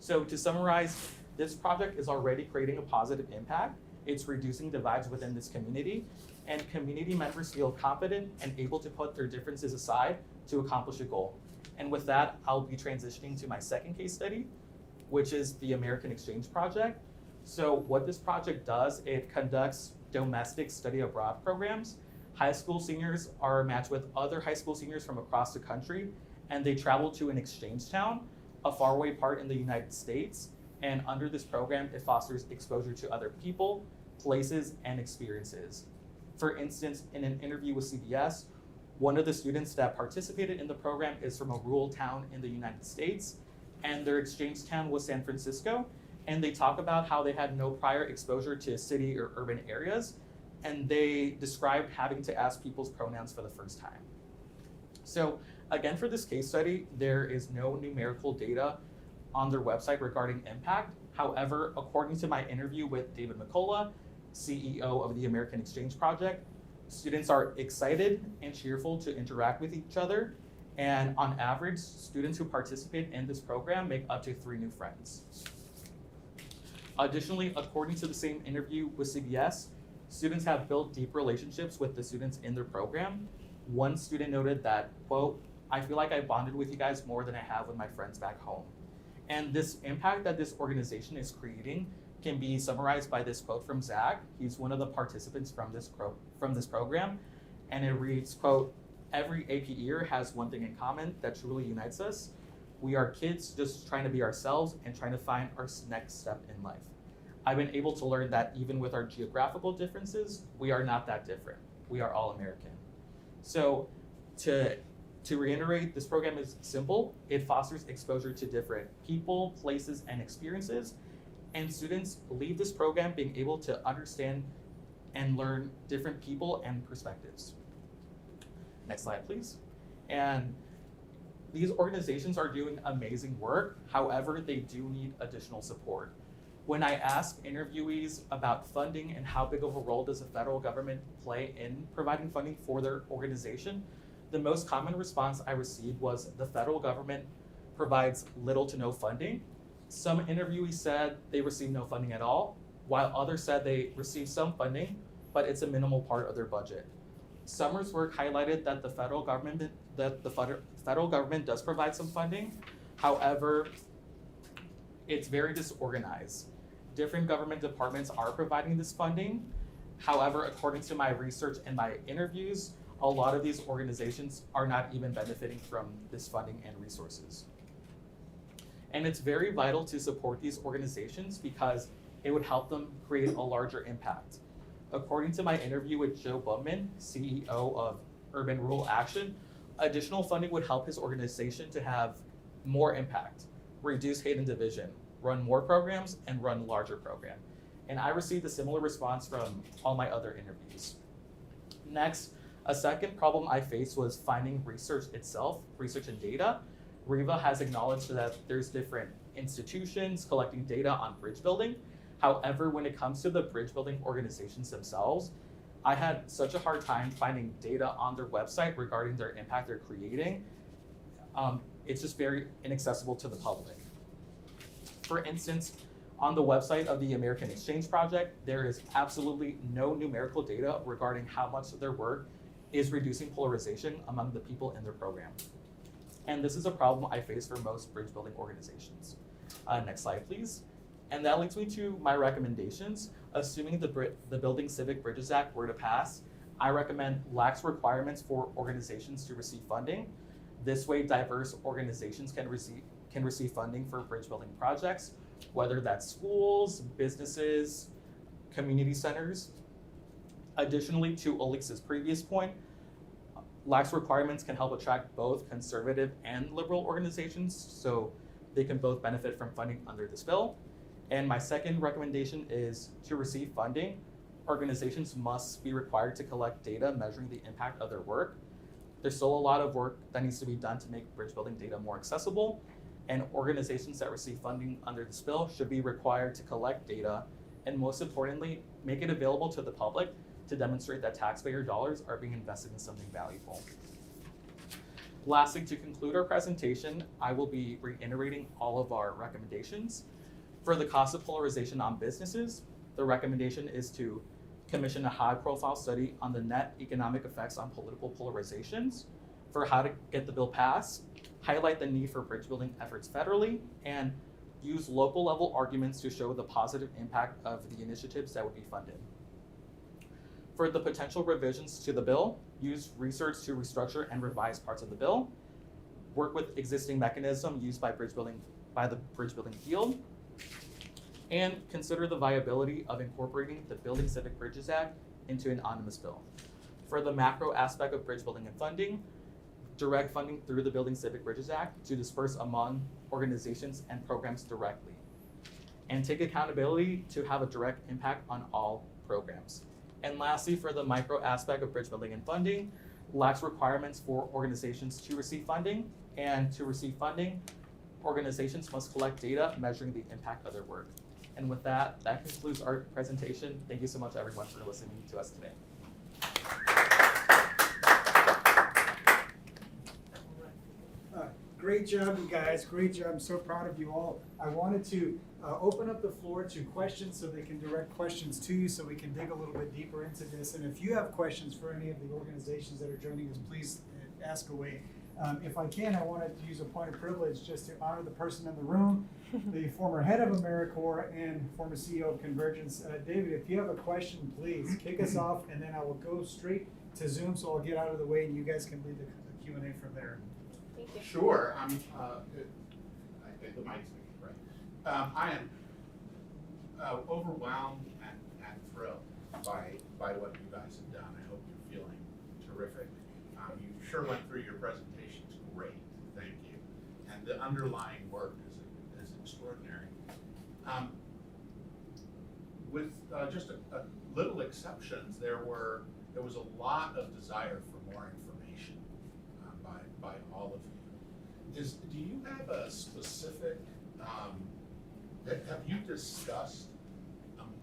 So to summarize, this project is already creating a positive impact. It's reducing divides within this community, and community members feel confident and able to put their differences aside to accomplish a goal. And with that, I'll be transitioning to my second case study, which is the American Exchange Project. So what this project does, it conducts domestic study abroad programs. High school seniors are matched with other high school seniors from across the country, and they travel to an exchange town, a faraway part in the United States. And under this program, it fosters exposure to other people, places, and experiences. For instance, in an interview with CBS, one of the students that participated in the program is from a rural town in the United States, and their exchange town was San Francisco, and they talk about how they had no prior exposure to city or urban areas, and they described having to ask people's pronouns for the first time. So Again, for this case study, there is no numerical data on their website regarding impact. However, according to my interview with David McCullough, CEO of the American Exchange Project, students are excited and cheerful to interact with each other. And on average, students who participate in this program make up to 3 new friends. Additionally, according to the same interview with CBS, students have built deep relationships with the students in their program. One student noted that, quote, "I feel like I bonded with you guys more than I have with my friends back home." And this impact that this organization is creating can be summarized by this quote from Zach. He's one of the participants from this program. And it reads, quote, "Every AP year has one thing in common that truly unites us. We are kids just trying to be ourselves and trying to find our next step in life. I've been able to learn that even with our geographical differences, we are not that different. We are all American." So to reiterate, this program is simple. It fosters exposure to different people, places, and experiences. And students leave this program being able to understand and learn different people and perspectives. Next slide, please. And these organizations are doing amazing work. However, they do need additional support. When I ask interviewees about funding and how big of a role does the federal government play in providing funding for their organization, the most common response I received was the federal government provides little to no funding. Some interviewees said they receive no funding at all, while others said they receive some funding, but it's a minimal part of their budget. Summer's work highlighted that the federal government does provide some funding. However, it's very disorganized. Different government departments are providing this funding. However, according to my research and my interviews, a lot of these organizations are not even benefiting from this funding and resources. And it's very vital to support these organizations because it would help them create a larger impact. According to my interview with Joe Bumman, CEO of Urban Rural Action, additional funding would help his organization to have more impact, reduce hate and division, run more programs, and run larger programs. And I received a similar response from all my other interviews. Next, a second problem I faced was finding research itself, research and data. Riva has acknowledged that there's different institutions collecting data on bridge building. However, when it comes to the bridge building organizations themselves, I had such a hard time finding data on their website regarding their impact they're creating. It's just very inaccessible to the public. For instance, on the website of the American Exchange Project, there is absolutely no numerical data regarding how much of their work is reducing polarization among the people in their program. And this is a problem I face for most bridge building organizations. Next slide, please. And that leads me to my recommendations. Assuming the Building Civic Bridges Act were to pass, I recommend lax requirements for organizations to receive funding. This way, diverse organizations can receive funding for bridge building projects, whether that's schools, businesses, community centers. Additionally, to Alix's previous point, lax requirements can help attract both conservative and liberal organizations, so they can both benefit from funding under this bill. And my second recommendation is to receive funding, organizations must be required to collect data measuring the impact of their work. There's still a lot of work that needs to be done to make bridge building data more accessible, and organizations that receive funding under this bill should be required to collect data, and most importantly, make it available to the public to demonstrate that taxpayer dollars are being invested in something valuable. Lastly, to conclude our presentation, I will be reiterating all of our recommendations. For the cost of polarization on businesses, the recommendation is to commission a high-profile study on the net economic effects on political polarizations. For how to get the bill passed, highlight the need for bridge building efforts federally, and use local level arguments to show the positive impact of the initiatives that would be funded. For the potential revisions to the bill, use research to restructure and revise parts of the bill. Work with existing mechanism used by the bridge building field. And consider the viability of incorporating the Building Civic Bridges Act into an omnibus bill. For the macro aspect of bridge building and funding, direct funding through the Building Civic Bridges Act to disperse among organizations and programs directly. And take accountability to have a direct impact on all programs. And lastly, for the micro aspect of bridge building and funding, lacks requirements for organizations to receive funding, and to receive funding, organizations must collect data measuring the impact of their work. And with that, that concludes our presentation. Thank you so much, everyone, for listening to us today. Great job, you guys. Great job. I'm so proud of you all. I wanted to open up the floor to questions so they can direct questions to you so we can dig a little bit deeper into this. And if you have questions for any of the organizations that are joining us, please ask away. If I can, I wanted to use a point of privilege just to honor the person in the room, the former head of AmeriCorps and former CEO of Convergence. David, if you have a question, please kick us off, and then I will go straight to Zoom, so I'll get out of the way and you guys can lead the Q&A from there. Thank you. Sure. I think the mic's right. I am overwhelmed and thrilled by what you guys have done. I hope you're feeling terrific. You sure went through your presentations great. Thank you. And the underlying work is extraordinary. With just a little exceptions, there was a lot of desire for more information by all of you. Do you have a specific, have you discussed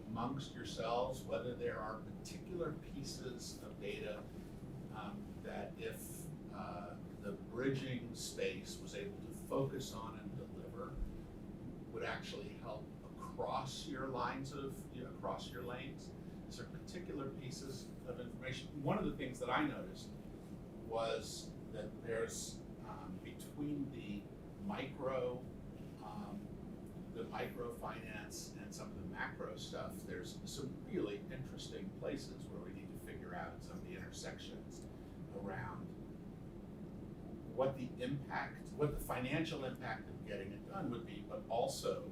amongst yourselves whether there are particular pieces of data that if the bridging space was able to focus on and deliver would actually help across your lines across your lanes? Is there particular pieces of information? One of the things that I noticed was that there's between the microfinance and some of the macro stuff, there's some really interesting places where we need to figure out some of the intersections around what the financial impact of getting it done would be, but also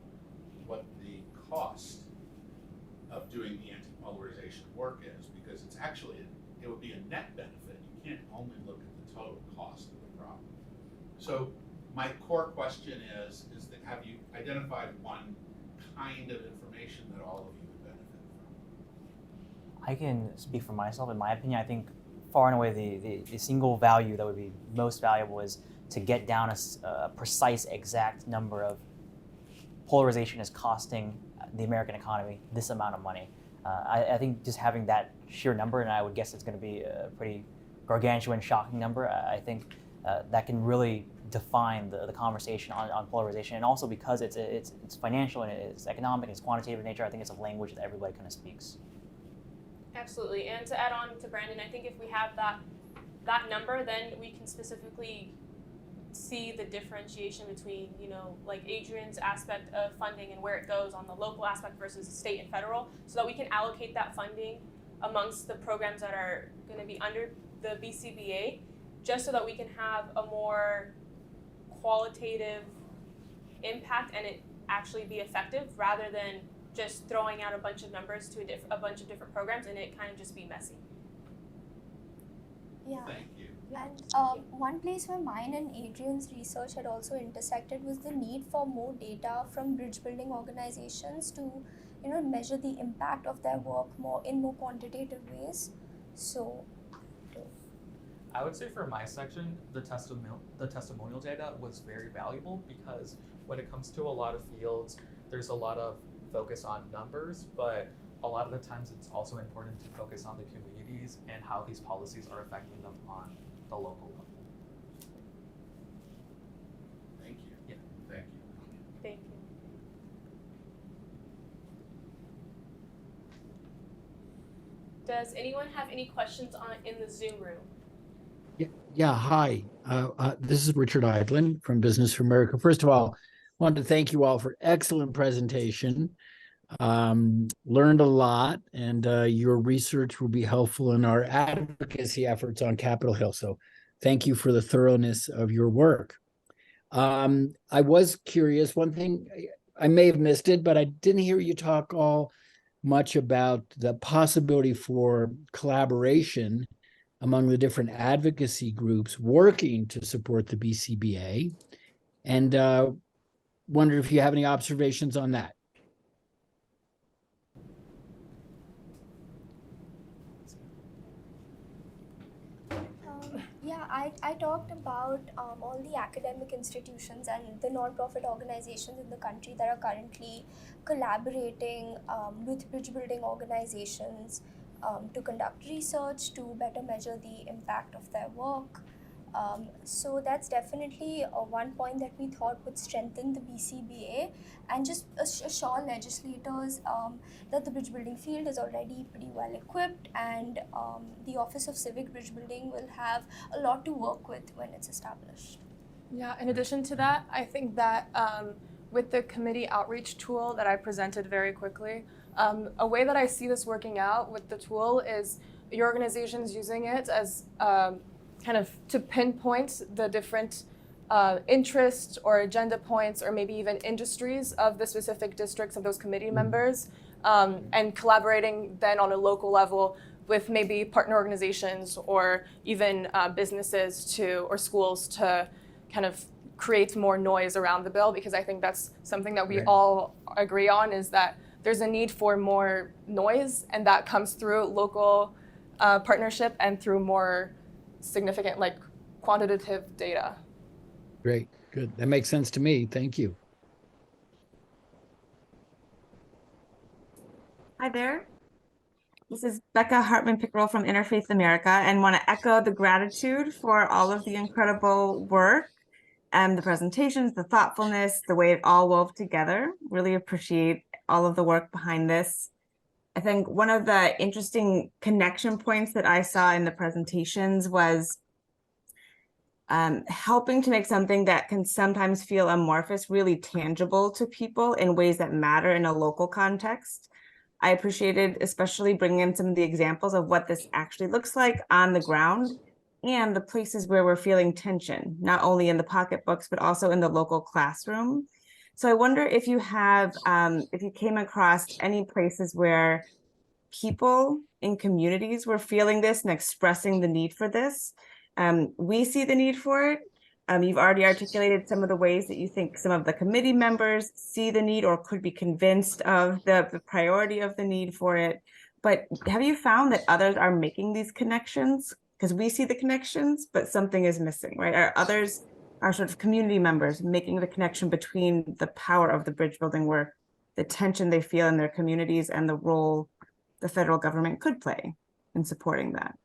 what the cost of doing the anti-polarization work is, because it's actually, it would be a net benefit. You can't only look at the total cost of the problem. So my core question is that have you identified one kind of information that all of you would benefit from? I can speak for myself. In my opinion, I think far and away the single value that would be most valuable is to get down a precise exact number of polarization is costing the American economy this amount of money. I think just having that sheer number, and I would guess it's going to be a pretty gargantuan, shocking number, I think that can really define the conversation on polarization. And also because it's financial and it's economic and it's quantitative in nature, I think it's a language that everybody kind of speaks. Absolutely. And to add on to Brandon, I think if we have that number, then we can specifically see the differentiation between, like Adrian's aspect of funding and where it goes on the local aspect versus state and federal, so that we can allocate that funding amongst the programs that are going to be under the BCBA, just so that we can have a more qualitative impact and it actually be effective, rather than just throwing out a bunch of numbers to a bunch of different programs and it kind of just be messy. Yeah. Thank you. And one place where mine and Adrian's research had also intersected was the need for more data from bridge building organizations to, measure the impact of their work in more quantitative ways. So, I would say for my section, the testimonial data was very valuable, because when it comes to a lot of fields, there's a lot of focus on numbers, but a lot of the times it's also important to focus on the communities and how these policies are affecting them on the local level. Thank you. Yeah. Thank you. Thank you. Does anyone have any questions in the Zoom room? Yeah, hi. This is Richard Eidlin from Business for America. First of all, I wanted to thank you all for excellent presentation. Learned a lot, and your research will be helpful in our advocacy efforts on Capitol Hill. So thank you for the thoroughness of your work. I was curious, one thing, I may have missed it, but I didn't hear you talk all much about the possibility for collaboration among the different advocacy groups working to support the BCBA, and wondered if you have any observations on that. Yeah, I talked about all the academic institutions and the non-profit organizations in the country that are currently collaborating with bridge building organizations to conduct research, to better measure the impact of their work. So that's definitely one point that we thought would strengthen the BCBA and just assure legislators that the bridge building field is already pretty well equipped, and the Office of Civic Bridge Building will have a lot to work with when it's established. Yeah, in addition to that, I think that with the committee outreach tool that I presented very quickly, a way that I see this working out with the tool is your organization's using it as kind of to pinpoint the different interests or agenda points or maybe even industries of the specific districts of those committee members, and collaborating then on a local level with maybe partner organizations or even businesses or schools to kind of create more noise around the bill, because I think that's something that we all agree on, is that there's a need for more noise, and that comes through local partnership and through more significant quantitative data. Great, good. That makes sense to me. Thank you. Hi there. This is Becca Hartman-Pickrell from Interfaith America, and want to echo the gratitude for all of the incredible work and the presentations, the thoughtfulness, the way it all wove together. Really appreciate all of the work behind this. I think one of the interesting connection points that I saw in the presentations was helping to make something that can sometimes feel amorphous really tangible to people in ways that matter in a local context. I appreciated especially bringing in some of the examples of what this actually looks like on the ground and the places where we're feeling tension, not only in the pocketbooks, but also in the local classroom. So I wonder if you have, if you came across any places where people in communities were feeling this and expressing the need for this. We see the need for it. You've already articulated some of the ways that you think some of the committee members see the need or could be convinced of the priority of the need for it. But have you found that others are making these connections? Because we see the connections, but something is missing, right? Are others, are sort of community members making the connection between the power of the bridge building work, the tension they feel in their communities, and the role the federal government could play in supporting that?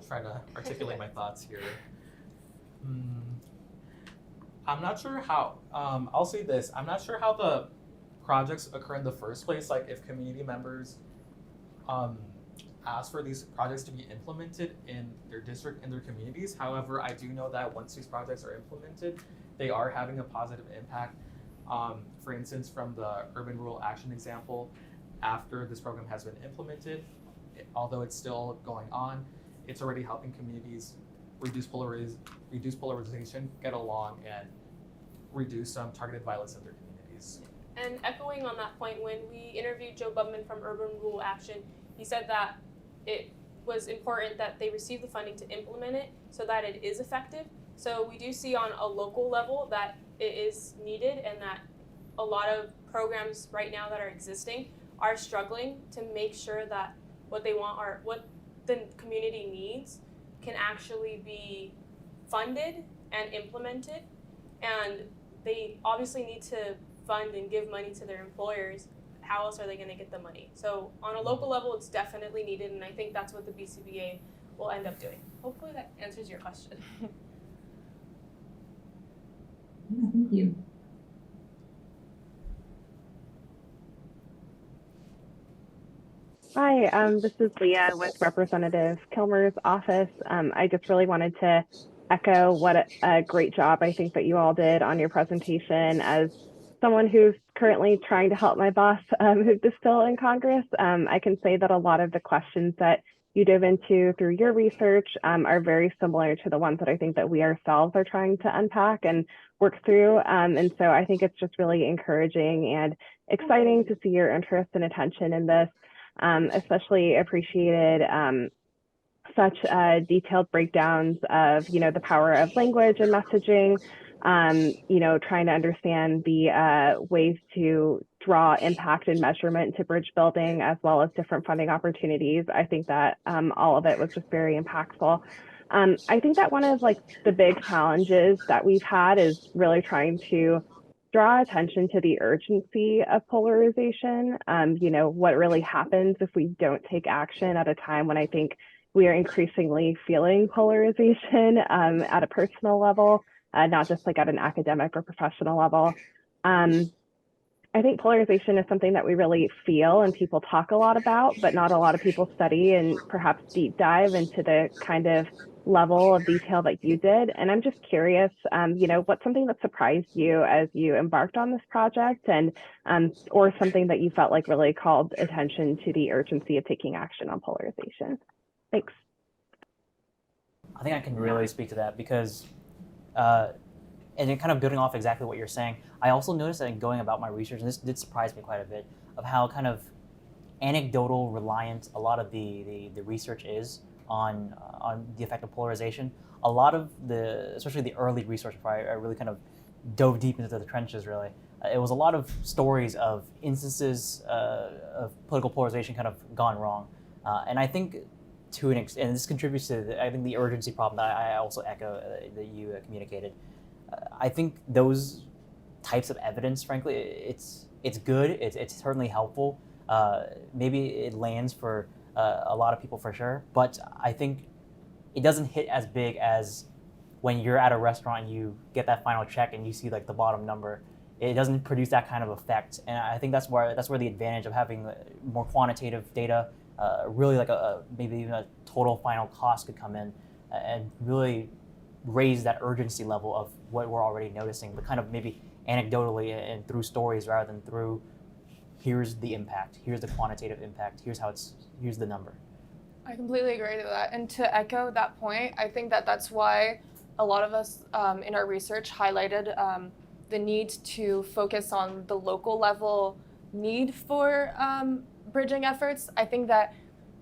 Trying to articulate my thoughts here. I'm not sure how, I'll say this, I'm not sure how the projects occur in the first place, like if community members ask for these projects to be implemented in their district, in their communities. However, I do know that once these projects are implemented, they are having a positive impact. For instance, from the urban rural action example, after this program has been implemented, although it's still going on, it's already helping communities reduce polarization, get along, and reduce some targeted violence in their communities. And echoing on that point, when we interviewed Joe Bubman from Urban Rural Action, he said that it was important that they receive the funding to implement it so that it is effective. So we do see on a local level that it is needed, and that a lot of programs right now that are existing are struggling to make sure that what they want, or what the community needs, can actually be funded and implemented. And they obviously need to fund and give money to their employers. How else are they going to get the money? So on a local level, it's definitely needed, and I think that's what the BCBA will end up doing. Hopefully that answers your question. Thank you. Hi, this is Leah with Representative Kilmer's office. I just really wanted to echo what a great job I think that you all did on your presentation. As someone who's currently trying to help my boss who's still in Congress, I can say that a lot of the questions that you dove into through your research are very similar to the ones that I think that we ourselves are trying to unpack and work through. And so I think it's just really encouraging and exciting to see your interest and attention in this. Especially appreciated such detailed breakdowns of, the power of language and messaging, trying to understand the ways to draw impact and measurement to bridge building as well as different funding opportunities. I think that all of it was just very impactful. I think that one of like the big challenges that we've had is really trying to draw attention to the urgency of polarization. You know, what really happens if we don't take action at a time when I think we are increasingly feeling polarization at a personal level, not just like at an academic or professional level. I think polarization is something that we really feel and people talk a lot about, but not a lot of people study and perhaps deep dive into the kind of level of detail that you did. And I'm just curious, you know, what's something that surprised you as you embarked on this project, and or something that you felt like really called attention to the urgency of taking action on polarization? Thanks. I think I can really speak to that because, and then kind of building off exactly what you're saying, I also noticed that in going about my research, and this did surprise me quite a bit, of how kind of anecdotal reliant a lot of the research is on the effect of polarization. A lot of especially the early research before I really kind of dove deep into the trenches really, it was a lot of stories of instances of political polarization kind of gone wrong. And I think to an extent, and this contributes to I think the urgency problem that I also echo that you communicated. I think those types of evidence, frankly, it's good, it's certainly helpful. Maybe it lands for a lot of people for sure, but I think it doesn't hit as big as when you're at a restaurant and you get that final check and you see like the bottom number. It doesn't produce that kind of effect, and I think that's where the advantage of having more quantitative data, really like maybe even a total final cost could come in and really raise that urgency level of what we're already noticing, but kind of maybe anecdotally and through stories rather than through here's the impact, here's the quantitative impact, here's the number. I completely agree with that. And to echo that point, I think that that's why a lot of us in our research highlighted the need to focus on the local level need for bridging efforts. I think that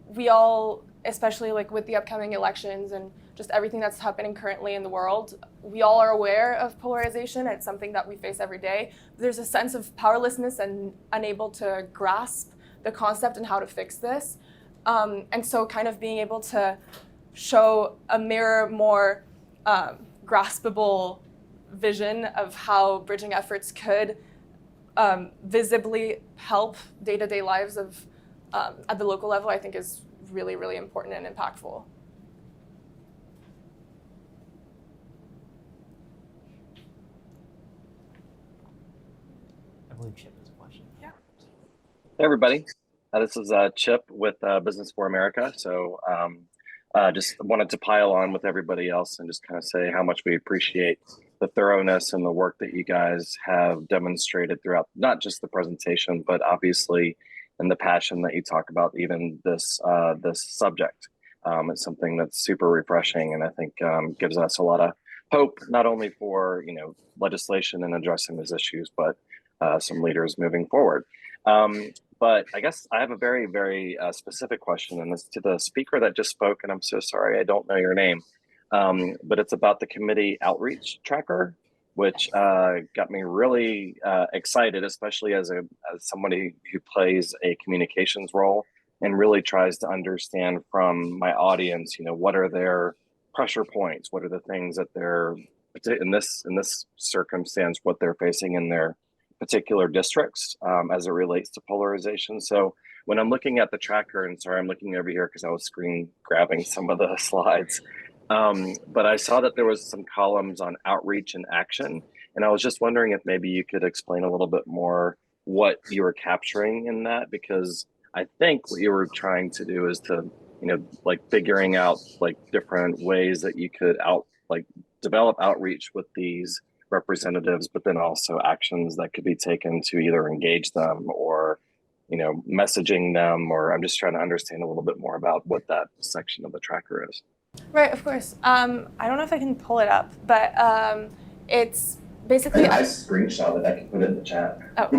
we all, especially like with the upcoming elections and just everything that's happening currently in the world, we all are aware of polarization. It's something that we face every day. There's a sense of powerlessness and unable to grasp the concept and how to fix this. And so kind of being able to show a more graspable vision of how bridging efforts could visibly help day-to-day lives of at the local level, I think is really, really important and impactful. I believe Chip has a question. Yeah. Hey everybody, this is Chip with Business for America. So just wanted to pile on with everybody else and just kind of say how much we appreciate the thoroughness and the work that you guys have demonstrated throughout not just the presentation, but obviously in the passion that you talk about even this subject. It's something that's super refreshing and I think gives us a lot of hope, not only for legislation and addressing these issues, but some leaders moving forward. But I guess I have a very, very specific question, and it's to the speaker that just spoke, and I'm so sorry, I don't know your name, but it's about the committee outreach tracker, which got me really excited, especially as somebody who plays a communications role and really tries to understand from my audience, what are their pressure points, what are the things that they're, in this circumstance, what they're facing in their particular districts as it relates to polarization. So when I'm looking at the tracker, and sorry, I'm looking over here because I was screen grabbing some of the slides, but I saw that there was some columns on outreach and action. And I was just wondering if maybe you could explain a little bit more what you were capturing in that, because I think what you were trying to do is to, figuring out different ways that you could develop outreach with these representatives, but then also actions that could be taken to either engage them or, messaging them, or I'm just trying to understand a little bit more about what that section of the tracker is. Right, of course. I don't know if I can pull it up, but it's basically I screenshot it, I can put it in the chat. Oh,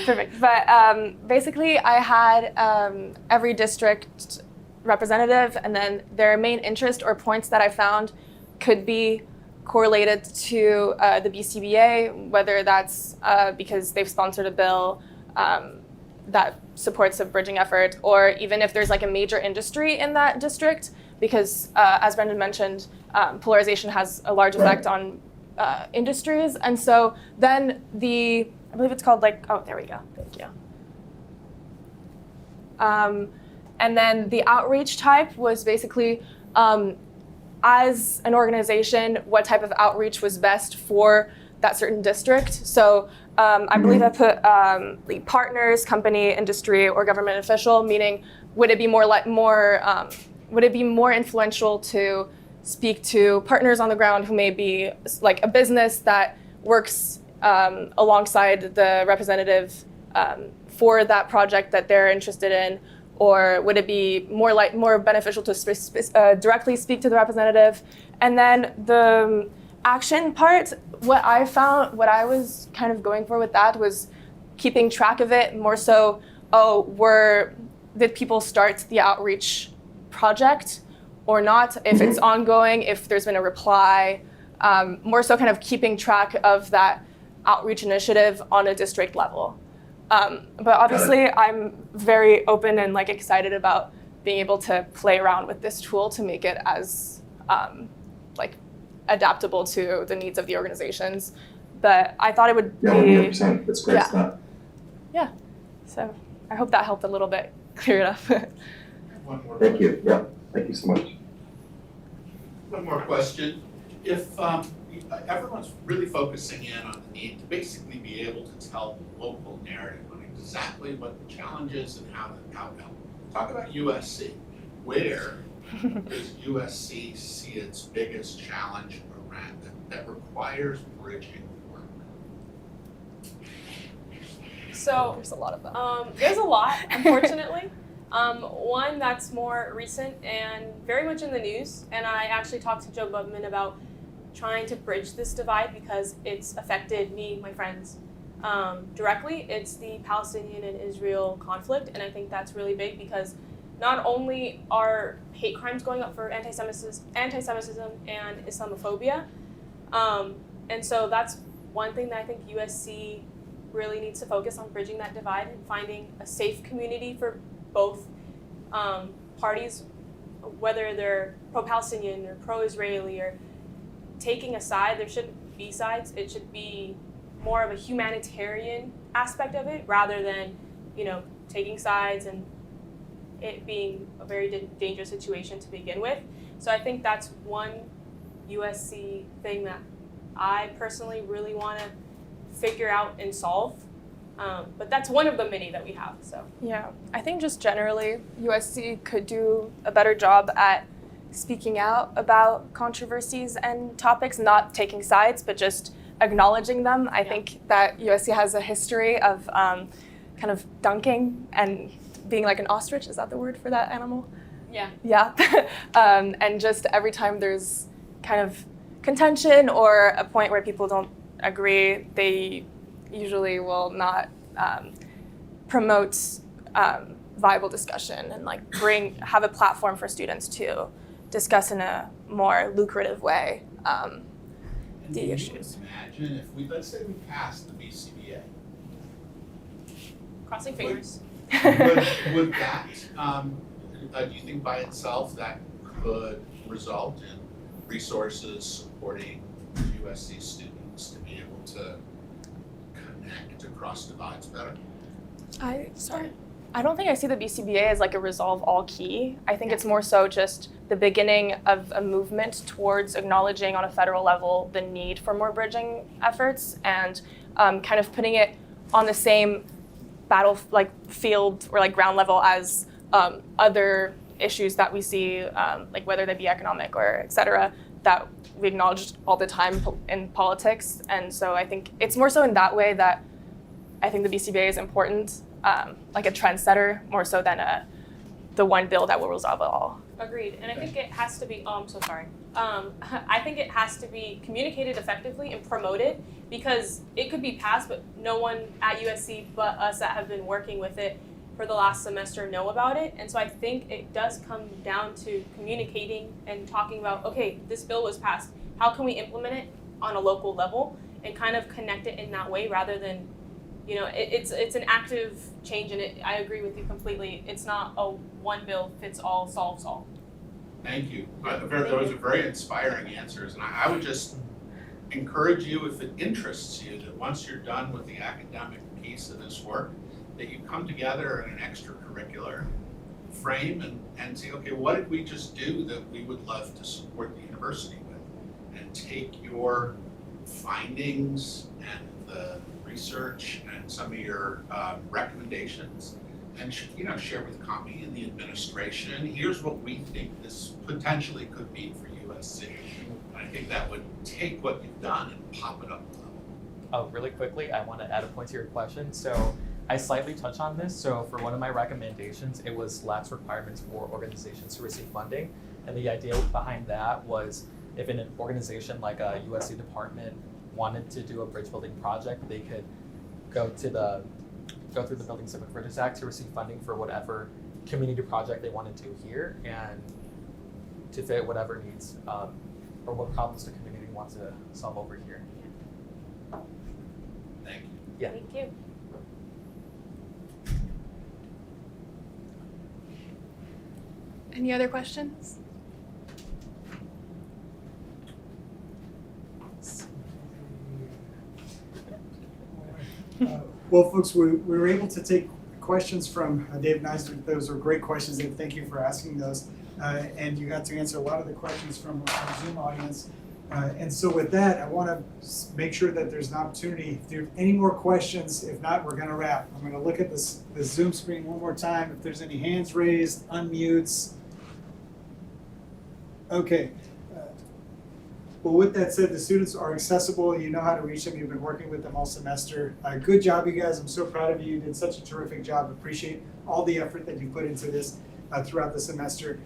perfect. But basically I had every district representative, and then their main interest or points that I found could be correlated to the BCBA, whether that's because they've sponsored a bill that supports a bridging effort, or even if there's like a major industry in that district, because as Brendan mentioned, polarization has a large effect on industries. And so then I believe it's called like, oh, there we go, thank you. And then the outreach type was basically, as an organization, what type of outreach was best for that certain district. So I believe I put like partners, company, industry, or government official, meaning would it be would it be more influential to speak to partners on the ground who may be like a business that works alongside the representative for that project that they're interested in, or would it be more beneficial to directly speak to the representative? And then the action part, what I was kind of going for with that was keeping track of it more so, did people start the outreach project or not? If it's ongoing, if there's been a reply, more so kind of keeping track of that outreach initiative on a district level. But obviously I'm very open and like excited about being able to play around with this tool to make it as like adaptable to the needs of the organizations. But I thought it would be 100%. That's great stuff. Yeah. So I hope that helped a little bit clear it up. One more. Thank you. Yeah, thank you so much. One more question. If everyone's really focusing in on the need to basically be able to tell the local narrative on exactly what the challenge is and how to help. Talk about USC. Where does USC see its biggest challenge around that requires bridging work? So there's a lot of them. There's a lot, unfortunately. One that's more recent and very much in the news, and I actually talked to Joe Bubman about trying to bridge this divide because it's affected me, my friends, directly. It's the Palestinian and Israel conflict, and I think that's really big because not only are hate crimes going up for anti-Semitism and Islamophobia, and so that's one thing that I think USC really needs to focus on, bridging that divide and finding a safe community for both parties, whether they're pro-Palestinian or pro-Israeli or taking a side. There shouldn't be sides. It should be more of a humanitarian aspect of it rather than, taking sides and it being a very dangerous situation to begin with. So I think that's one USC thing that I personally really want to figure out and solve. But that's one of the many that we have. So yeah, I think just generally USC could do a better job at speaking out about controversies and topics, not taking sides, but just acknowledging them. I think that USC has a history of kind of dunking and being like an ostrich. Is that the word for that animal? yeah. Yeah. And just every time there's kind of contention or a point where people don't agree, they usually will not promote viable discussion and like have a platform for students to discuss in a more lucrative way the issues. Imagine if let's say we passed the BCBA. Crossing fingers. Would that, do you think by itself that could result in resources supporting USC students to be able to connect across divides better? I don't think I see the BCBA as like a resolve all key. I think it's more so just the beginning of a movement towards acknowledging on a federal level the need for more bridging efforts and kind of putting it on the same field or like ground level as other issues that we see, like whether they be economic or et cetera, that we acknowledge all the time in politics. And so I think it's more so in that way that I think the BCBA is important, like a trendsetter more so than the one bill that will resolve it all. Agreed. And I think it has to be, I'm so sorry. I think it has to be communicated effectively and promoted because it could be passed, but no one at USC but us that have been working with it for the last semester know about it. And so I think it does come down to communicating and talking about, okay, this bill was passed. How can we implement it on a local level and kind of connect it in that way rather than you know, it's an active change, and I agree with you completely. It's not a one bill fits all, solves all. Thank you. Those are very inspiring answers, and I would just encourage you, if it interests you, that once you're done with the academic piece of this work, that you come together in an extracurricular frame and say, okay, what did we just do that we would love to support the university with? And take your findings and the research and some of your recommendations and share with Kami and the administration. Here's what we think this potentially could be for USC. I think that would take what you've done and pop it up a level. Oh, really quickly, I want to add a point to your question. So I slightly touched on this. So for one of my recommendations, it was lax requirements for organizations to receive funding. And the idea behind that was if an organization like a USC department wanted to do a bridge building project, they could go through the Building Civic Bridges Act to receive funding for whatever community project they wanted to here and to fit whatever needs or what problems the community wants to solve over here. Thank you. Yeah. Thank you. Any other questions? Well, folks, we were able to take questions from Dave Neisner. Those were great questions, Dave. Thank you for asking those. And you got to answer a lot of the questions from our Zoom audience. And so with that, I want to make sure that there's an opportunity. If there are any more questions, if not, we're going to wrap. I'm going to look at the Zoom screen one more time. If there's any hands raised, unmutes. Okay. Well, with that said, the students are accessible. You know how to reach them. You've been working with them all semester. Good job, you guys. I'm so proud of you. You did such a terrific job. Appreciate all the effort that you put into this throughout the semester.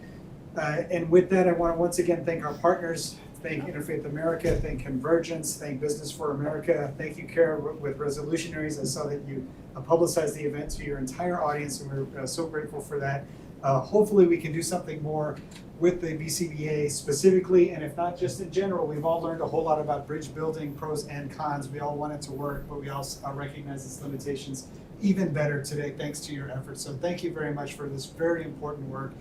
And with that, I want to once again thank our partners. Thank Interfaith America. Thank Convergence. Thank Business for America. Thank you, Kara, with Resolutionaries. I saw that you publicized the event to your entire audience, and we're so grateful for that. Hopefully, we can do something more with the BCBA specifically, and if not just in general. We've all learned a whole lot about bridge building, pros and cons. We all want it to work, but we also recognize its limitations even better today thanks to your efforts. So thank you very much for this very important work.